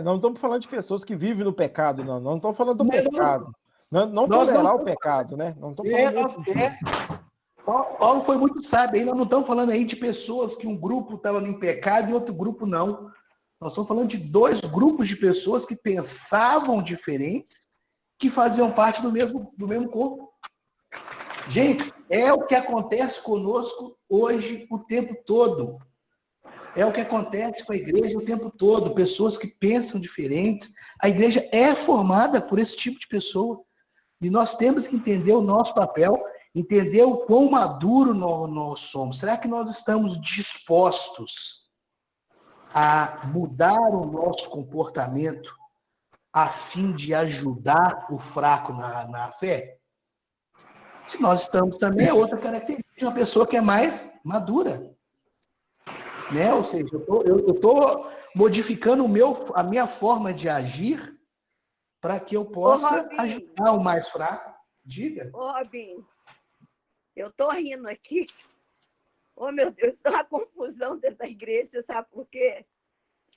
Não estamos falando de pessoas que vivem no pecado, não. Não estamos falando do pecado. Não tolerar o pecado, né? Não estamos falando Paulo foi muito sábio aí. Nós não estamos falando aí de pessoas que um grupo estava em pecado e outro grupo não. Nós estamos falando de 2 grupos de pessoas que pensavam diferente, que faziam parte do mesmo corpo. Gente, é o que acontece conosco hoje o tempo todo. É o que acontece com a igreja o tempo todo. Pessoas que pensam diferentes. A igreja é formada por esse tipo de pessoa. E nós temos que entender o nosso papel, entender o quão maduro nós somos. Será que nós estamos dispostos a mudar o nosso comportamento a fim de ajudar o fraco na fé? Se nós estamos também, é outra característica de uma pessoa que é mais madura. Né? Ou seja, eu estou modificando a minha forma de agir para que eu possa ajudar o mais fraco. Diga. Robinho, eu estou rindo aqui. Meu Deus, isso é uma confusão dentro da igreja, você sabe por quê?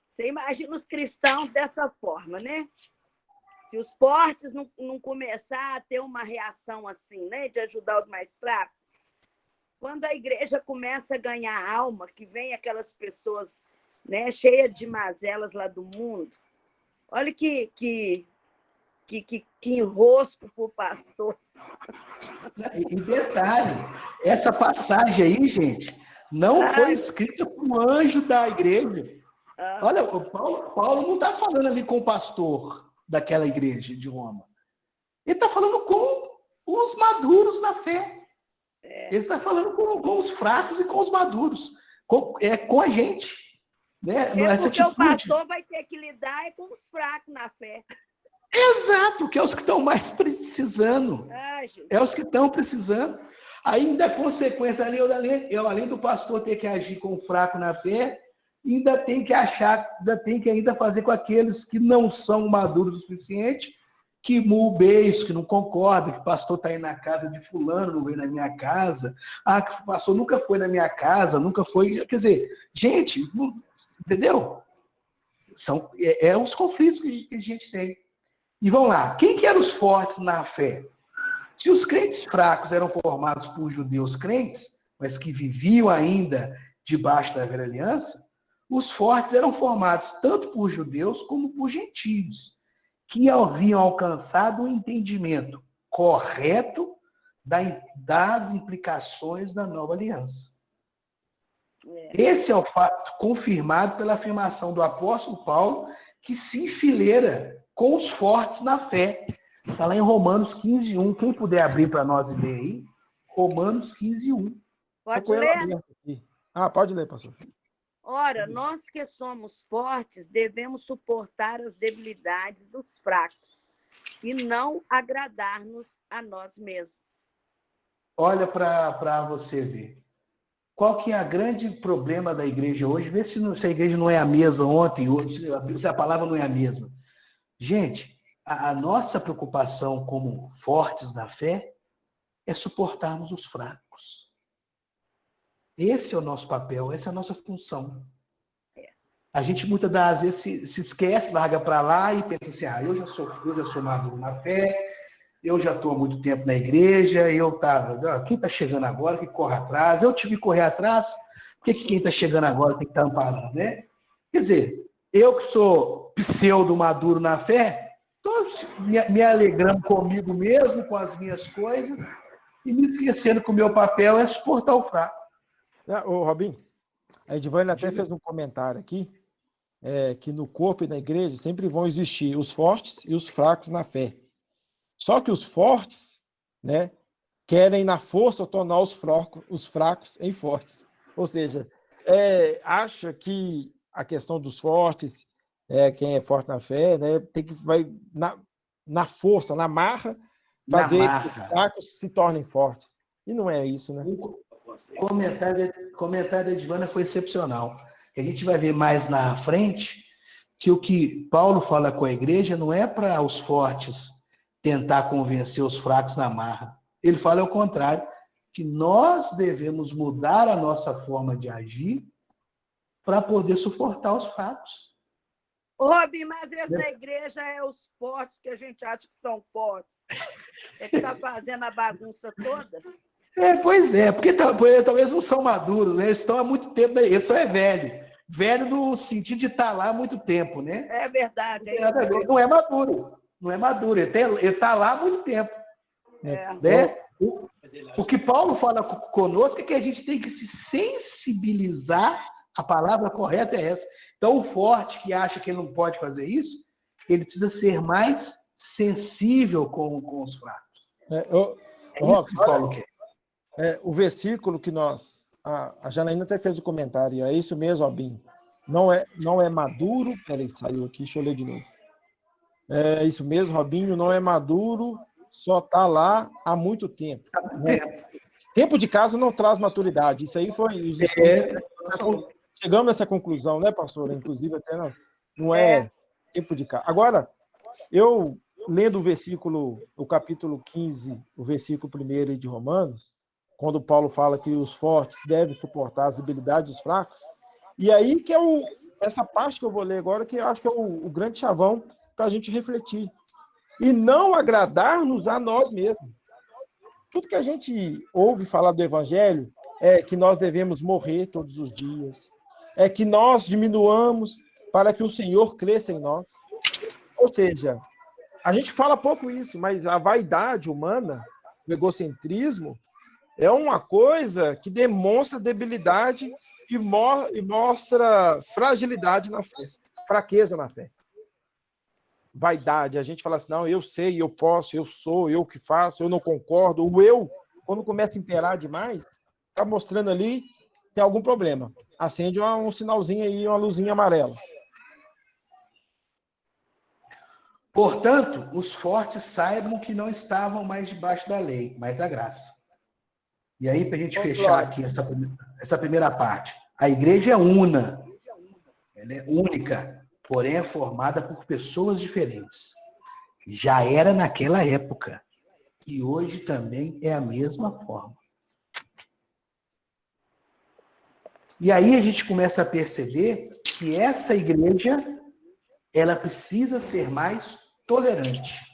Você imagina os cristãos dessa forma, né? Se os fortes não começar a ter uma reação assim, né, de ajudar os mais fracos, quando a igreja começa a ganhar alma, que vem aquelas pessoas, né, cheias de mazelas lá do mundo, olha que enrosco para o pastor. E detalhe, essa passagem aí, gente, não foi escrita por um anjo da igreja. Olha, o Paulo não está falando ali com o pastor daquela igreja de Roma. Ele está falando com os maduros na fé. Ele está falando com os fracos e com os maduros. Com a gente. Né? Porque o pastor vai ter que lidar com os fracos na fé. Exato, que é os que estão mais precisando. É os que estão precisando. Ainda a consequência, além do pastor ter que agir com o fraco na fé, ainda tem que ainda fazer com aqueles que não são maduros o suficiente, que beijo, que não concorda, que o pastor está aí na casa de fulano, não veio na minha casa, que o pastor nunca foi na minha casa, nunca foi. Quer dizer, gente, entendeu? São os conflitos que a gente tem. E vamos lá, quem que eram os fortes na fé? Se os crentes fracos eram formados por judeus crentes, mas que viviam ainda debaixo da velha aliança, os fortes eram formados tanto por judeus como por gentios, que haviam alcançado o entendimento correto das implicações da nova aliança. Esse é o fato confirmado pela afirmação do apóstolo Paulo, que se enfileira com os fortes na fé. Está lá em Romanos 15:1. Quem puder abrir para nós e ler aí, Romanos 15:1. Pode ler? Pode ler, pastor. Ora, nós que somos fortes devemos suportar as debilidades dos fracos e não agradar-nos a nós mesmos. Olha para você ver. Qual que é o grande problema da igreja hoje? Vê se a igreja não é a mesma ontem, hoje, se a palavra não é a mesma. Gente, a nossa preocupação como fortes na fé é suportarmos os fracos. Esse é o nosso papel, essa é a nossa função. A gente muitas das vezes se esquece, larga para lá e pensa assim, eu já sou maduro na fé, eu já estou há muito tempo na igreja, quem está chegando agora que corre atrás, eu tive que correr atrás, por que quem está chegando agora tem que estar amparando, né? Quer dizer, eu que sou pseudo maduro na fé, estou me alegrando comigo mesmo, com as minhas coisas, e me esquecendo que o meu papel é suportar o fraco. Ô, Robin, a Edvânia até fez um comentário aqui, que no corpo e na igreja sempre vão existir os fortes e os fracos na fé. Só que os fortes, né, querem na força tornar os fracos em fortes. Ou seja, acha que a questão dos fortes, quem é forte na fé, né, vai na força, na marra, fazer que os fracos se tornem fortes. E não é isso, né? O comentário da Edvânia foi excepcional. A gente vai ver mais na frente que o que Paulo fala com a igreja não é para os fortes tentar convencer os fracos na marra. Ele fala ao contrário, que nós devemos mudar a nossa forma de agir para poder suportar os fracos. Robin, mas esse da igreja é os fortes que a gente acha que são fortes. É que está fazendo a bagunça toda? Pois é, porque talvez não são maduros, né? Eles estão há muito tempo, eles só é velho. Velho no sentido de estar lá há muito tempo, né? É verdade. Não é maduro. Não é maduro. Ele está lá há muito tempo. Né? O que Paulo fala conosco é que a gente tem que se sensibilizar, a palavra correta é essa. Então, o forte que acha que ele não pode fazer isso, ele precisa ser mais sensível com os fracos. Isso que Paulo quer. O versículo que a Janaína até fez o comentário, é isso mesmo, Robin. Não é maduro, peraí, saiu aqui, deixa eu ler de novo. É isso mesmo, Robinho, não é maduro, só está lá há muito tempo. Tempo de casa não traz maturidade. Isso aí foi os chegamos nessa conclusão, né, pastor? Inclusive, até não é tempo de casa. Agora, eu lendo o versículo, o capítulo 15, o versículo 1 de Romanos, quando Paulo fala que os fortes devem suportar as debilidades dos fracos, e aí que é essa parte que eu vou ler agora, que eu acho que é o grande chavão para a gente refletir. E não agradar-nos a nós mesmos. Tudo que a gente ouve falar do Evangelho é que nós devemos morrer todos os dias, é que nós diminuamos para que o Senhor cresça em nós. Ou seja, a gente fala pouco isso, mas a vaidade humana, o egocentrismo, é uma coisa que demonstra debilidade e mostra fragilidade na fé, fraqueza na fé. Vaidade, a gente fala assim, não, eu sei, eu posso, eu sou, eu que faço, eu não concordo. O eu, quando começa a imperar demais, está mostrando ali, tem algum problema. Acende um sinalzinho aí, uma luzinha amarela. Portanto, os fortes saibam que não estavam mais debaixo da lei, mas da graça. E aí, para a gente fechar aqui essa primeira parte, a igreja é una, ela é única, porém é formada por pessoas diferentes. Já era naquela época, e hoje também é a mesma forma. E aí a gente começa a perceber que essa igreja, ela precisa ser mais tolerante.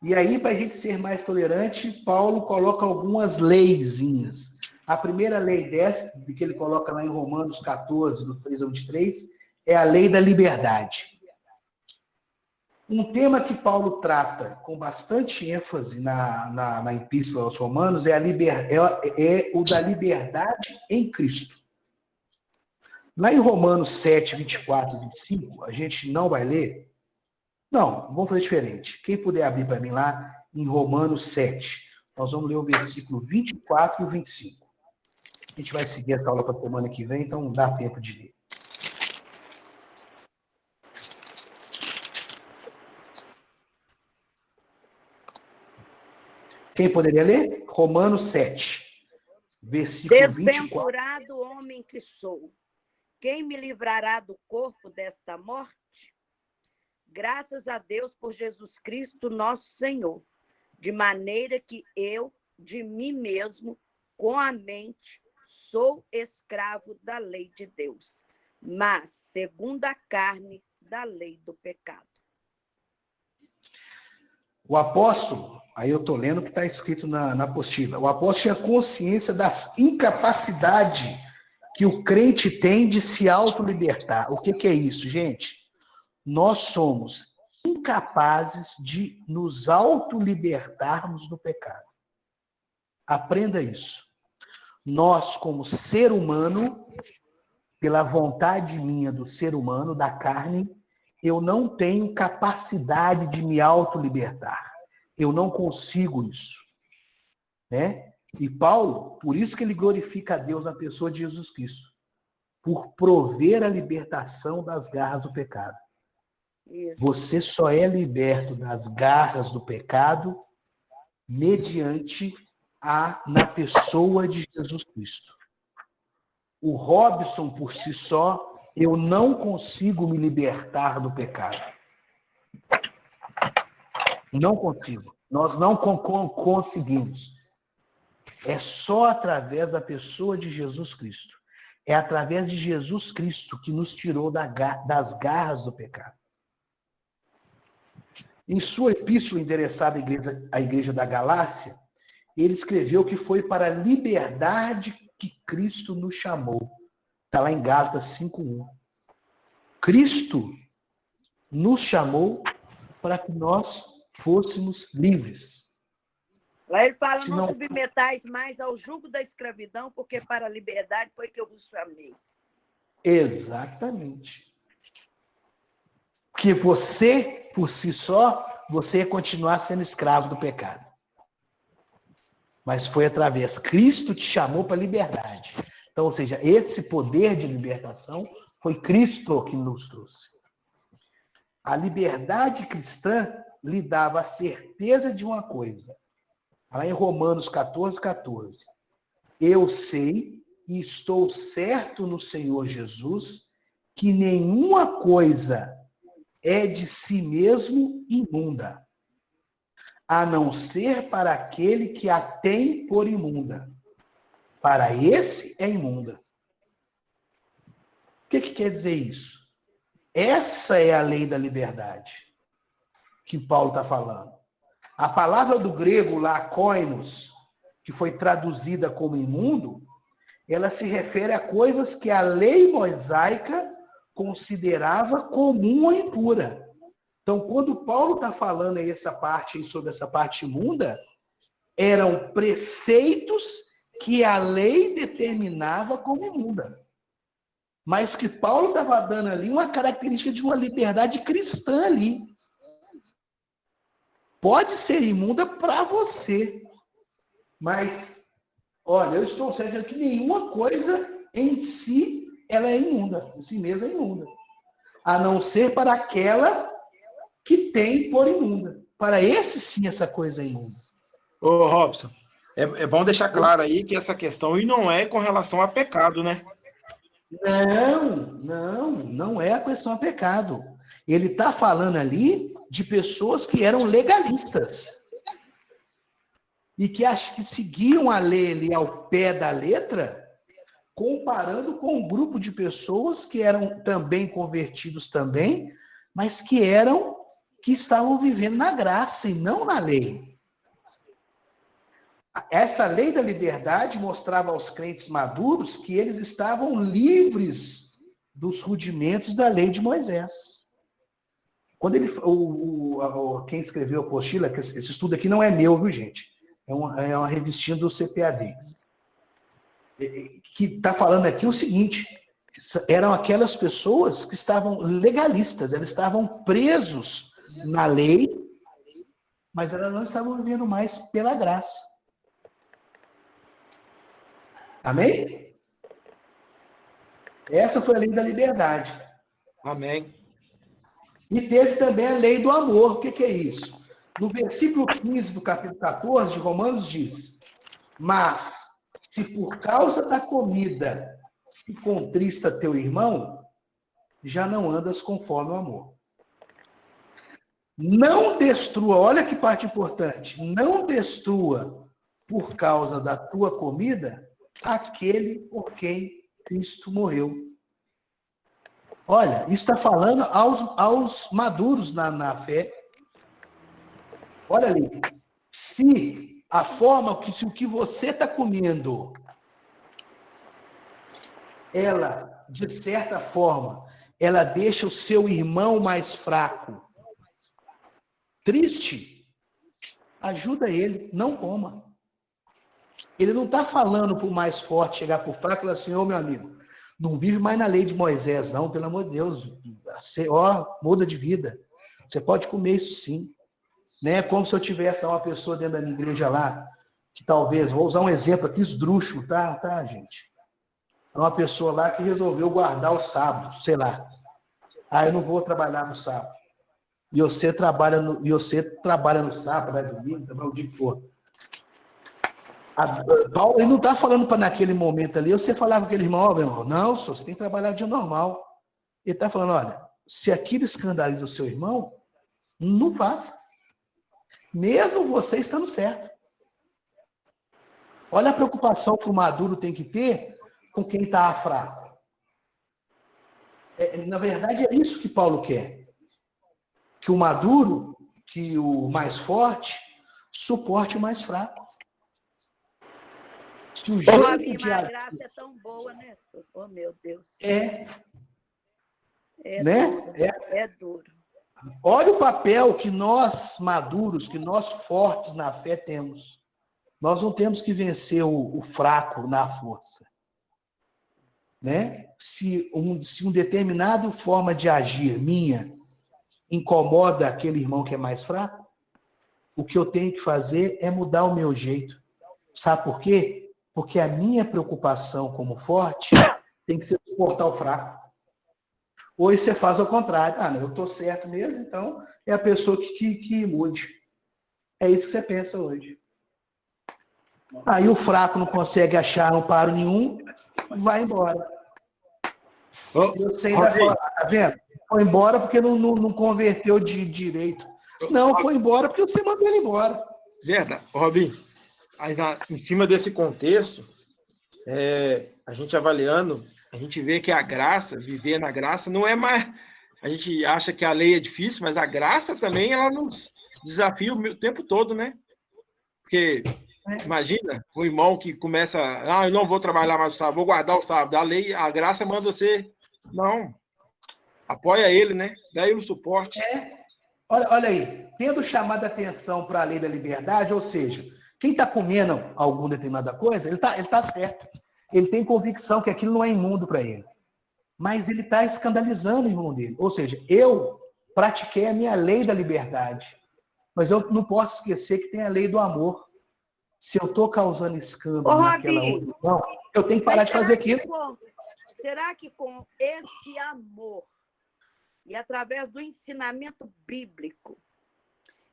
E aí, para a gente ser mais tolerante, Paulo coloca algumas leizinhas. A primeira lei dessa, que ele coloca lá em Romanos 14, do 3 ao 23, é a lei da liberdade. Um tema que Paulo trata com bastante ênfase na Epístola aos Romanos é o da liberdade em Cristo. Lá em Romanos 7, 24 e 25, a gente não vai ler. Não, vamos fazer diferente. Quem puder abrir para mim lá, em Romanos 7, nós vamos ler o versículo 24 e o 25. A gente vai seguir essa aula para a semana que vem, então não dá tempo de ler. Quem poderia ler? Romanos 7, versículo 24. Desventurado homem que sou, quem me livrará do corpo desta morte? Graças a Deus por Jesus Cristo, nosso Senhor, de maneira que eu, de mim mesmo, com a mente, sou escravo da lei de Deus, mas, segundo a carne, da lei do pecado. O apóstolo, aí eu estou lendo o que está escrito na apostila, o apóstolo tinha consciência das incapacidades que o crente tem de se autolibertar. O que é isso, gente? Nós somos incapazes de nos autolibertarmos do pecado. Aprenda isso. Nós, como ser humano, pela vontade minha do ser humano, da carne, eu não tenho capacidade de me autolibertar. Eu não consigo isso. Né? E Paulo, por isso que ele glorifica a Deus na pessoa de Jesus Cristo, por prover a libertação das garras do pecado. Isso. Você só é liberto das garras do pecado mediante na pessoa de Jesus Cristo. O Robson, por si só, eu não consigo me libertar do pecado. Não consigo. Nós não conseguimos. É só através da pessoa de Jesus Cristo. É através de Jesus Cristo que nos tirou das garras do pecado. Em sua epístola endereçada à igreja da Galácia, ele escreveu que foi para a liberdade que Cristo nos chamou. Está lá em Gálatas 5:1. Cristo nos chamou para que nós fôssemos livres. Lá ele fala, não submetais mais ao jugo da escravidão, porque para a liberdade foi que eu vos chamei. Exatamente. Que você, por si só, você ia continuar sendo escravo do pecado. Mas foi através. Cristo te chamou para a liberdade. Então, ou seja, esse poder de libertação foi Cristo que nos trouxe. A liberdade cristã lhe dava a certeza de uma coisa. Lá em Romanos 14:14. Eu sei e estou certo no Senhor Jesus que nenhuma coisa é de si mesmo imunda, a não ser para aquele que a tem por imunda. Para esse é imunda. O que quer dizer isso? Essa é a lei da liberdade que Paulo está falando. A palavra do grego lá, koinos, que foi traduzida como imundo, ela se refere a coisas que a lei mosaica considerava comum ou impura. Então, quando Paulo está falando aí sobre essa parte imunda, eram preceitos que a lei determinava como imunda. Mas que Paulo estava dando ali uma característica de uma liberdade cristã ali. Pode ser imunda para você. Mas, olha, eu estou certo que nenhuma coisa em si ela é imunda. Em si mesma é imunda. A não ser para aquela que tem por imunda. Para esse sim essa coisa é imunda. Ô, Robson, é bom deixar claro aí que essa questão e não é com relação a pecado, né? Não é a questão a pecado. Ele está falando ali de pessoas que eram legalistas. E que seguiam a lei ali ao pé da letra, comparando com um grupo de pessoas que eram também convertidos também, mas que estavam vivendo na graça e não na lei. Essa lei da liberdade mostrava aos crentes maduros que eles estavam livres dos rudimentos da lei de Moisés. Quando quem escreveu a apostila, que esse estudo aqui não é meu, viu, gente? É uma revistinha do CPAD. Que está falando aqui o seguinte: eram aquelas pessoas que estavam legalistas, elas estavam presos na lei, mas elas não estavam vivendo mais pela graça. Amém? Essa foi a lei da liberdade. Amém. E teve também a lei do amor. O que é isso? No versículo 15 do capítulo 14 de Romanos diz: mas, se por causa da comida se contrista teu irmão, já não andas conforme o amor. Não destrua, olha que parte importante, não destrua por causa da tua comida aquele por quem Cristo morreu. Olha, isso está falando aos maduros na fé. Olha ali, se a forma, se o que você está comendo, ela, de certa forma, ela deixa o seu irmão mais fraco triste, ajuda ele, não coma. Ele não está falando para o mais forte chegar por fraco e falar assim, ô meu amigo, não vive mais na lei de Moisés, não, pelo amor de Deus. Você, muda de vida. Você pode comer isso sim. Né? Como se eu tivesse uma pessoa dentro da minha igreja lá, que talvez, vou usar um exemplo aqui, esdrúxulo, tá, gente? É uma pessoa lá que resolveu guardar o sábado, sei lá. Eu não vou trabalhar no sábado. E você trabalha no sábado, vai domingo, trabalha o dia que for. Paulo, ele não está falando para naquele momento ali, você falava com aquele irmão, meu irmão, não, você tem que trabalhar de normal. Ele está falando, olha, se aquilo escandaliza o seu irmão, não faça. Mesmo você estando certo. Olha a preocupação que o maduro tem que ter com quem está fraco. Na verdade, é isso que Paulo quer. Que o maduro, que o mais forte, suporte o mais fraco. Robinho, a graça é tão boa, né? Oh, meu Deus. Né? Duro. É duro. Olha o papel que nós maduros, que nós fortes na fé temos. Nós não temos que vencer o fraco na força. Né? Se um determinado forma de agir minha incomoda aquele irmão que é mais fraco, o que eu tenho que fazer é mudar o meu jeito. Sabe por quê? Porque a minha preocupação como forte tem que ser suportar o fraco. Hoje você faz ao contrário. Não, eu estou certo mesmo, então é a pessoa que mude. É isso que você pensa hoje. Aí o fraco não consegue achar amparo nenhum, vai embora. Eu sei da forma, tá vendo? Foi embora porque não converteu de direito. Não, foi embora porque você mandou ele embora. Verdade. Robinho, aí em cima desse contexto, a gente avaliando, a gente vê que a graça, viver na graça, não é mais... A gente acha que a lei é difícil, mas a graça também, ela nos desafia o tempo todo, né? Porque, imagina, um irmão que começa, eu não vou trabalhar mais no sábado, vou guardar o sábado. A lei, a graça manda você... Não. Apoia ele, né? Dá ele o suporte. Olha aí, tendo chamado a atenção para a lei da liberdade, ou seja, quem está comendo alguma determinada coisa, ele tá certo. Ele tem convicção que aquilo não é imundo para ele. Mas ele está escandalizando o irmão dele. Ou seja, eu pratiquei a minha lei da liberdade. Mas eu não posso esquecer que tem a lei do amor. Se eu estou causando escândalo naquela outra, eu tenho que parar de fazer aquilo. Será que com esse amor e através do ensinamento bíblico,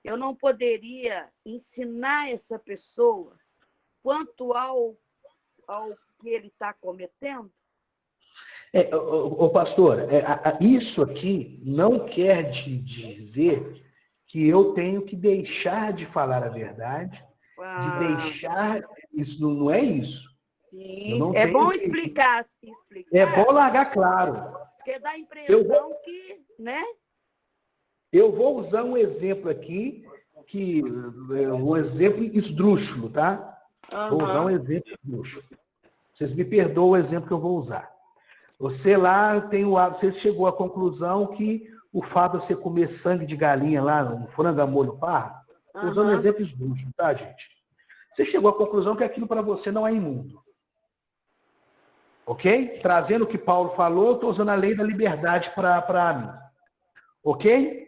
eu não poderia ensinar essa pessoa quanto ao que ele está cometendo? Pastor, isso aqui não quer dizer que eu tenho que deixar de falar a verdade, de deixar... Isso não é isso. Sim, é bom explicar. É bom largar claro. Porque dá a impressão que, né? Eu vou usar um exemplo aqui, um exemplo esdrúxulo, tá? Vou usar um exemplo esdrúxulo. Vocês me perdoam o exemplo que eu vou usar. Você lá você chegou à conclusão que o fato de você comer sangue de galinha lá, no frango a molho pardo, usando um exemplo esdrúxulo, tá, gente? Você chegou à conclusão que aquilo para você não é imundo. Ok? Trazendo o que Paulo falou, eu estou usando a lei da liberdade para mim. Ok?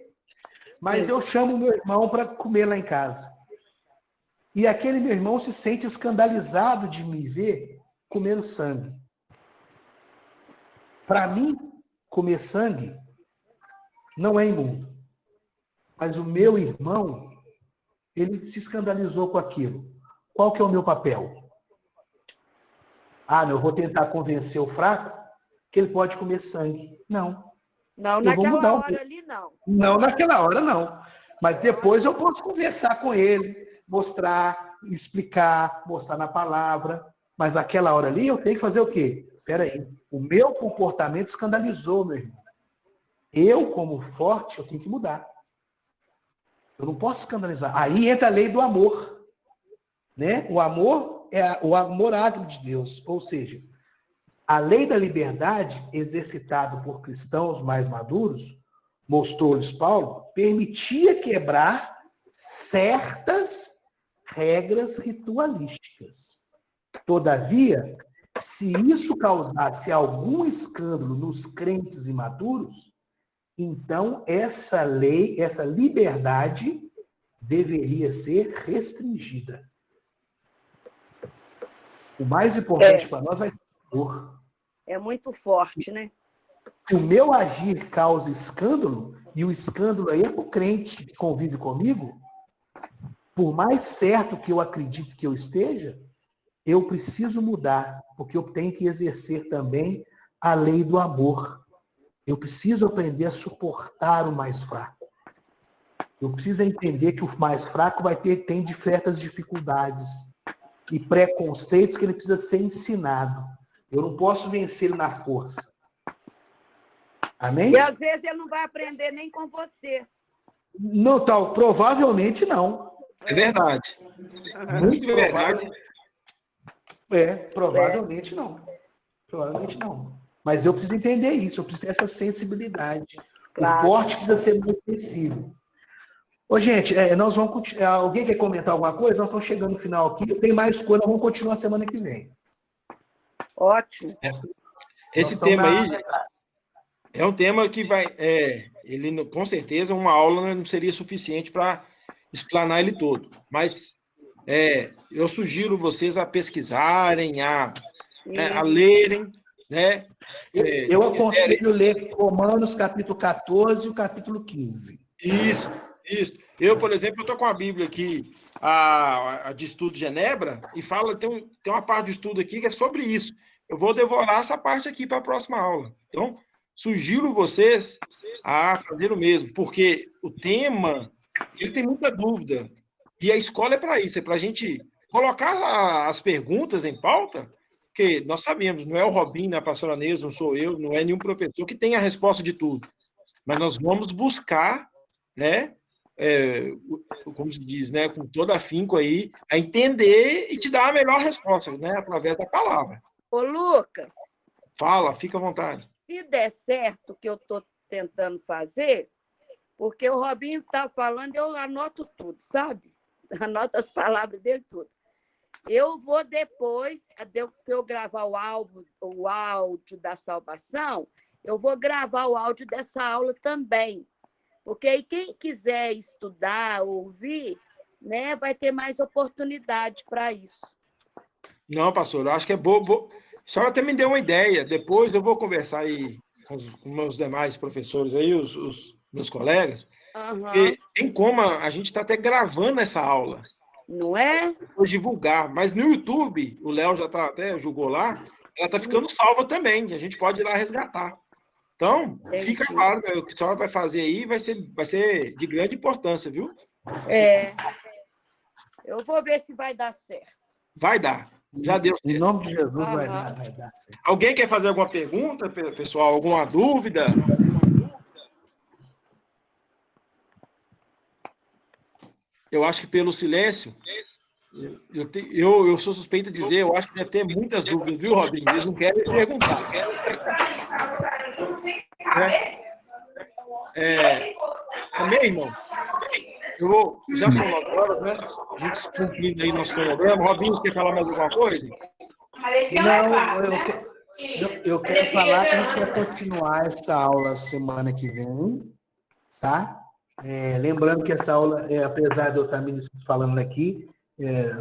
Mas eu chamo meu irmão para comer lá em casa. E aquele meu irmão se sente escandalizado de me ver comendo sangue. Para mim, comer sangue não é imundo. Mas o meu irmão, ele se escandalizou com aquilo. Qual que é o meu papel? Eu vou tentar convencer o fraco que ele pode comer sangue. Não. Não, naquela hora ali, não. Não, naquela hora, não. Mas depois eu posso conversar com ele, mostrar, explicar, mostrar na palavra. Mas naquela hora ali eu tenho que fazer o quê? Espera aí, o meu comportamento escandalizou, meu irmão. Eu, como forte, eu tenho que mudar. Eu não posso escandalizar. Aí entra a lei do amor. Né? O amor é o amor ágape de Deus. Ou seja, a lei da liberdade, exercitada por cristãos mais maduros, mostrou-lhes Paulo, permitia quebrar certas regras ritualísticas. Todavia, se isso causasse algum escândalo nos crentes imaturos, então essa lei, essa liberdade deveria ser restringida. O mais importante para nós vai ser o amor. É muito forte, né? Se o meu agir causa escândalo, e o escândalo aí é para o crente que convive comigo, por mais certo que eu acredite que eu esteja, eu preciso mudar, porque eu tenho que exercer também a lei do amor. Eu preciso aprender a suportar o mais fraco. Eu preciso entender que o mais fraco tem diversas dificuldades e preconceitos que ele precisa ser ensinado. Eu não posso vencer ele na força. Amém? E às vezes ele não vai aprender nem com você. Não, tal, provavelmente não. É verdade. Muito verdade. Provavelmente não. Provavelmente não. Mas eu preciso entender isso, eu preciso ter essa sensibilidade. Claro. O forte precisa ser mais sensível. Ô, gente, nós vamos continuar. Alguém quer comentar alguma coisa? Nós estamos chegando no final aqui. Tem mais coisa, nós vamos continuar semana que vem. Ótimo. Esse tema aí é um tema que vai. Ele, com certeza, uma aula não seria suficiente para explanar ele todo. Mas eu sugiro vocês a pesquisarem, a lerem. Né? Eu aconselho ler Romanos capítulo 14 e o capítulo 15. Isso. Eu, por exemplo, estou com a Bíblia aqui, a de estudo de Genebra, e fala, tem uma parte do estudo aqui que é sobre isso. Eu vou devorar essa parte aqui para a próxima aula. Então, sugiro vocês a fazer o mesmo, porque o tema, ele tem muita dúvida. E a escola é para isso, é para a gente colocar as perguntas em pauta, porque nós sabemos, não é o Robinho, a pastora Neuza, não sou eu, não é nenhum professor que tem a resposta de tudo. Mas nós vamos buscar, né, como se diz, né, com todo afinco aí, a entender e te dar a melhor resposta, né, através da palavra. Ô, Lucas. Fala, fica à vontade. Se der certo o que eu estou tentando fazer, porque o Robinho está falando, eu anoto tudo, sabe? Anoto as palavras dele tudo. Eu vou depois, que eu gravar o áudio da salvação, eu vou gravar o áudio dessa aula também. Porque aí quem quiser estudar, ouvir, né, vai ter mais oportunidade para isso. Não, pastor, eu acho que é boa. A senhora até me deu uma ideia. Depois eu vou conversar aí com meus demais professores aí, os meus colegas. Porque tem como a gente está até gravando essa aula. Não é? Vou divulgar. Mas no YouTube, o Léo já até julgou lá, ela está ficando salva também. A gente pode ir lá resgatar. Então, fica claro, o que a senhora vai fazer aí vai ser de grande importância, viu? Eu vou ver se vai dar certo. Vai dar. Já deu certo. Em nome de Jesus vai dar. Alguém quer fazer alguma pergunta, pessoal? Alguma dúvida? Eu acho que pelo silêncio, eu sou suspeito de dizer, eu acho que deve ter muitas dúvidas, viu, Robinho? Eles não querem perguntar. Também, irmão, já são 9 horas, né? A gente cumprindo aí nosso programa. Robinho, quer falar mais alguma coisa? Não, eu quero falar que a gente vai continuar essa aula semana que vem, tá? Lembrando que essa aula, apesar de eu estar me falando aqui,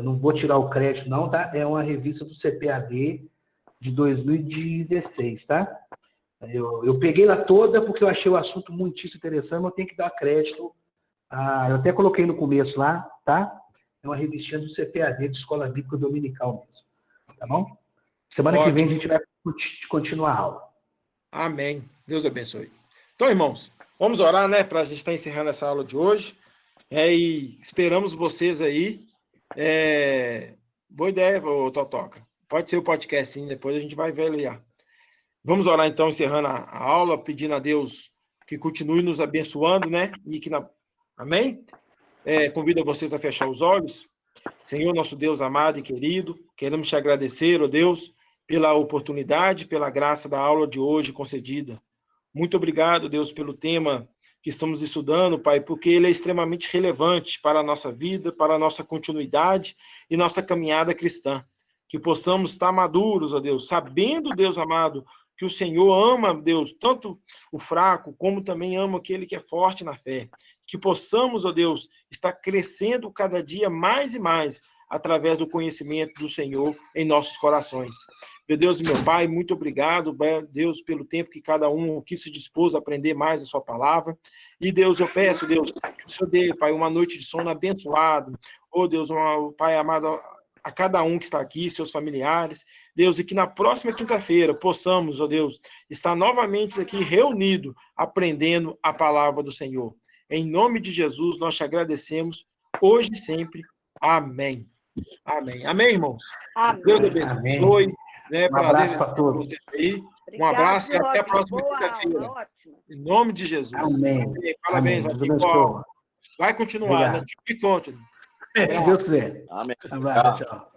não vou tirar o crédito não, tá? É uma revista do CPAD de 2016, tá? Eu peguei ela toda porque eu achei o assunto muitíssimo interessante, mas eu tenho que dar crédito. Eu até coloquei no começo lá, tá? É uma revistinha do CPAD, de Escola Bíblica Dominical mesmo. Tá bom? Semana que vem a gente vai continuar a aula. Amém. Deus abençoe. Então, irmãos, vamos orar, né? Para a gente estar encerrando essa aula de hoje. E esperamos vocês aí. Boa ideia, Totoca. Pode ser o podcast, sim, depois a gente vai avaliar. Vamos orar, então, encerrando a aula, pedindo a Deus que continue nos abençoando, né? Amém? Convido vocês a fechar os olhos. Senhor, nosso Deus amado e querido, queremos te agradecer, ó Deus, pela oportunidade, pela graça da aula de hoje concedida. Muito obrigado, Deus, pelo tema que estamos estudando, Pai, porque ele é extremamente relevante para a nossa vida, para a nossa continuidade e nossa caminhada cristã. Que possamos estar maduros, ó Deus, sabendo, Deus amado, que o Senhor ama, Deus, tanto o fraco, como também ama aquele que é forte na fé. Que possamos, ó Deus, estar crescendo cada dia mais e mais, através do conhecimento do Senhor em nossos corações. Meu Deus e meu Pai, muito obrigado, Deus, pelo tempo que cada um aqui se dispôs a aprender mais a sua palavra. E, Deus, eu peço, Deus, que o Senhor dê, Pai, uma noite de sono abençoado. Oh, Deus, Pai amado, a cada um que está aqui, seus familiares, Deus, e que na próxima quinta-feira possamos, ó Deus, estar novamente aqui reunidos, aprendendo a palavra do Senhor. Em nome de Jesus, nós te agradecemos, hoje e sempre. Amém. Amém. Amém, irmãos? Amém. Deus abençoe. Né? Um abraço para todos. Aí. Obrigado, Um abraço e até a Robinho. próxima Boa quinta-feira. aula, ótimo. Em nome de Jesus. Amém. Parabéns, Amém. Robinho. Boa. Vai continuar, Obrigado. né? Me conta. Se Deus quiser. Amém. Um abraço, tchau.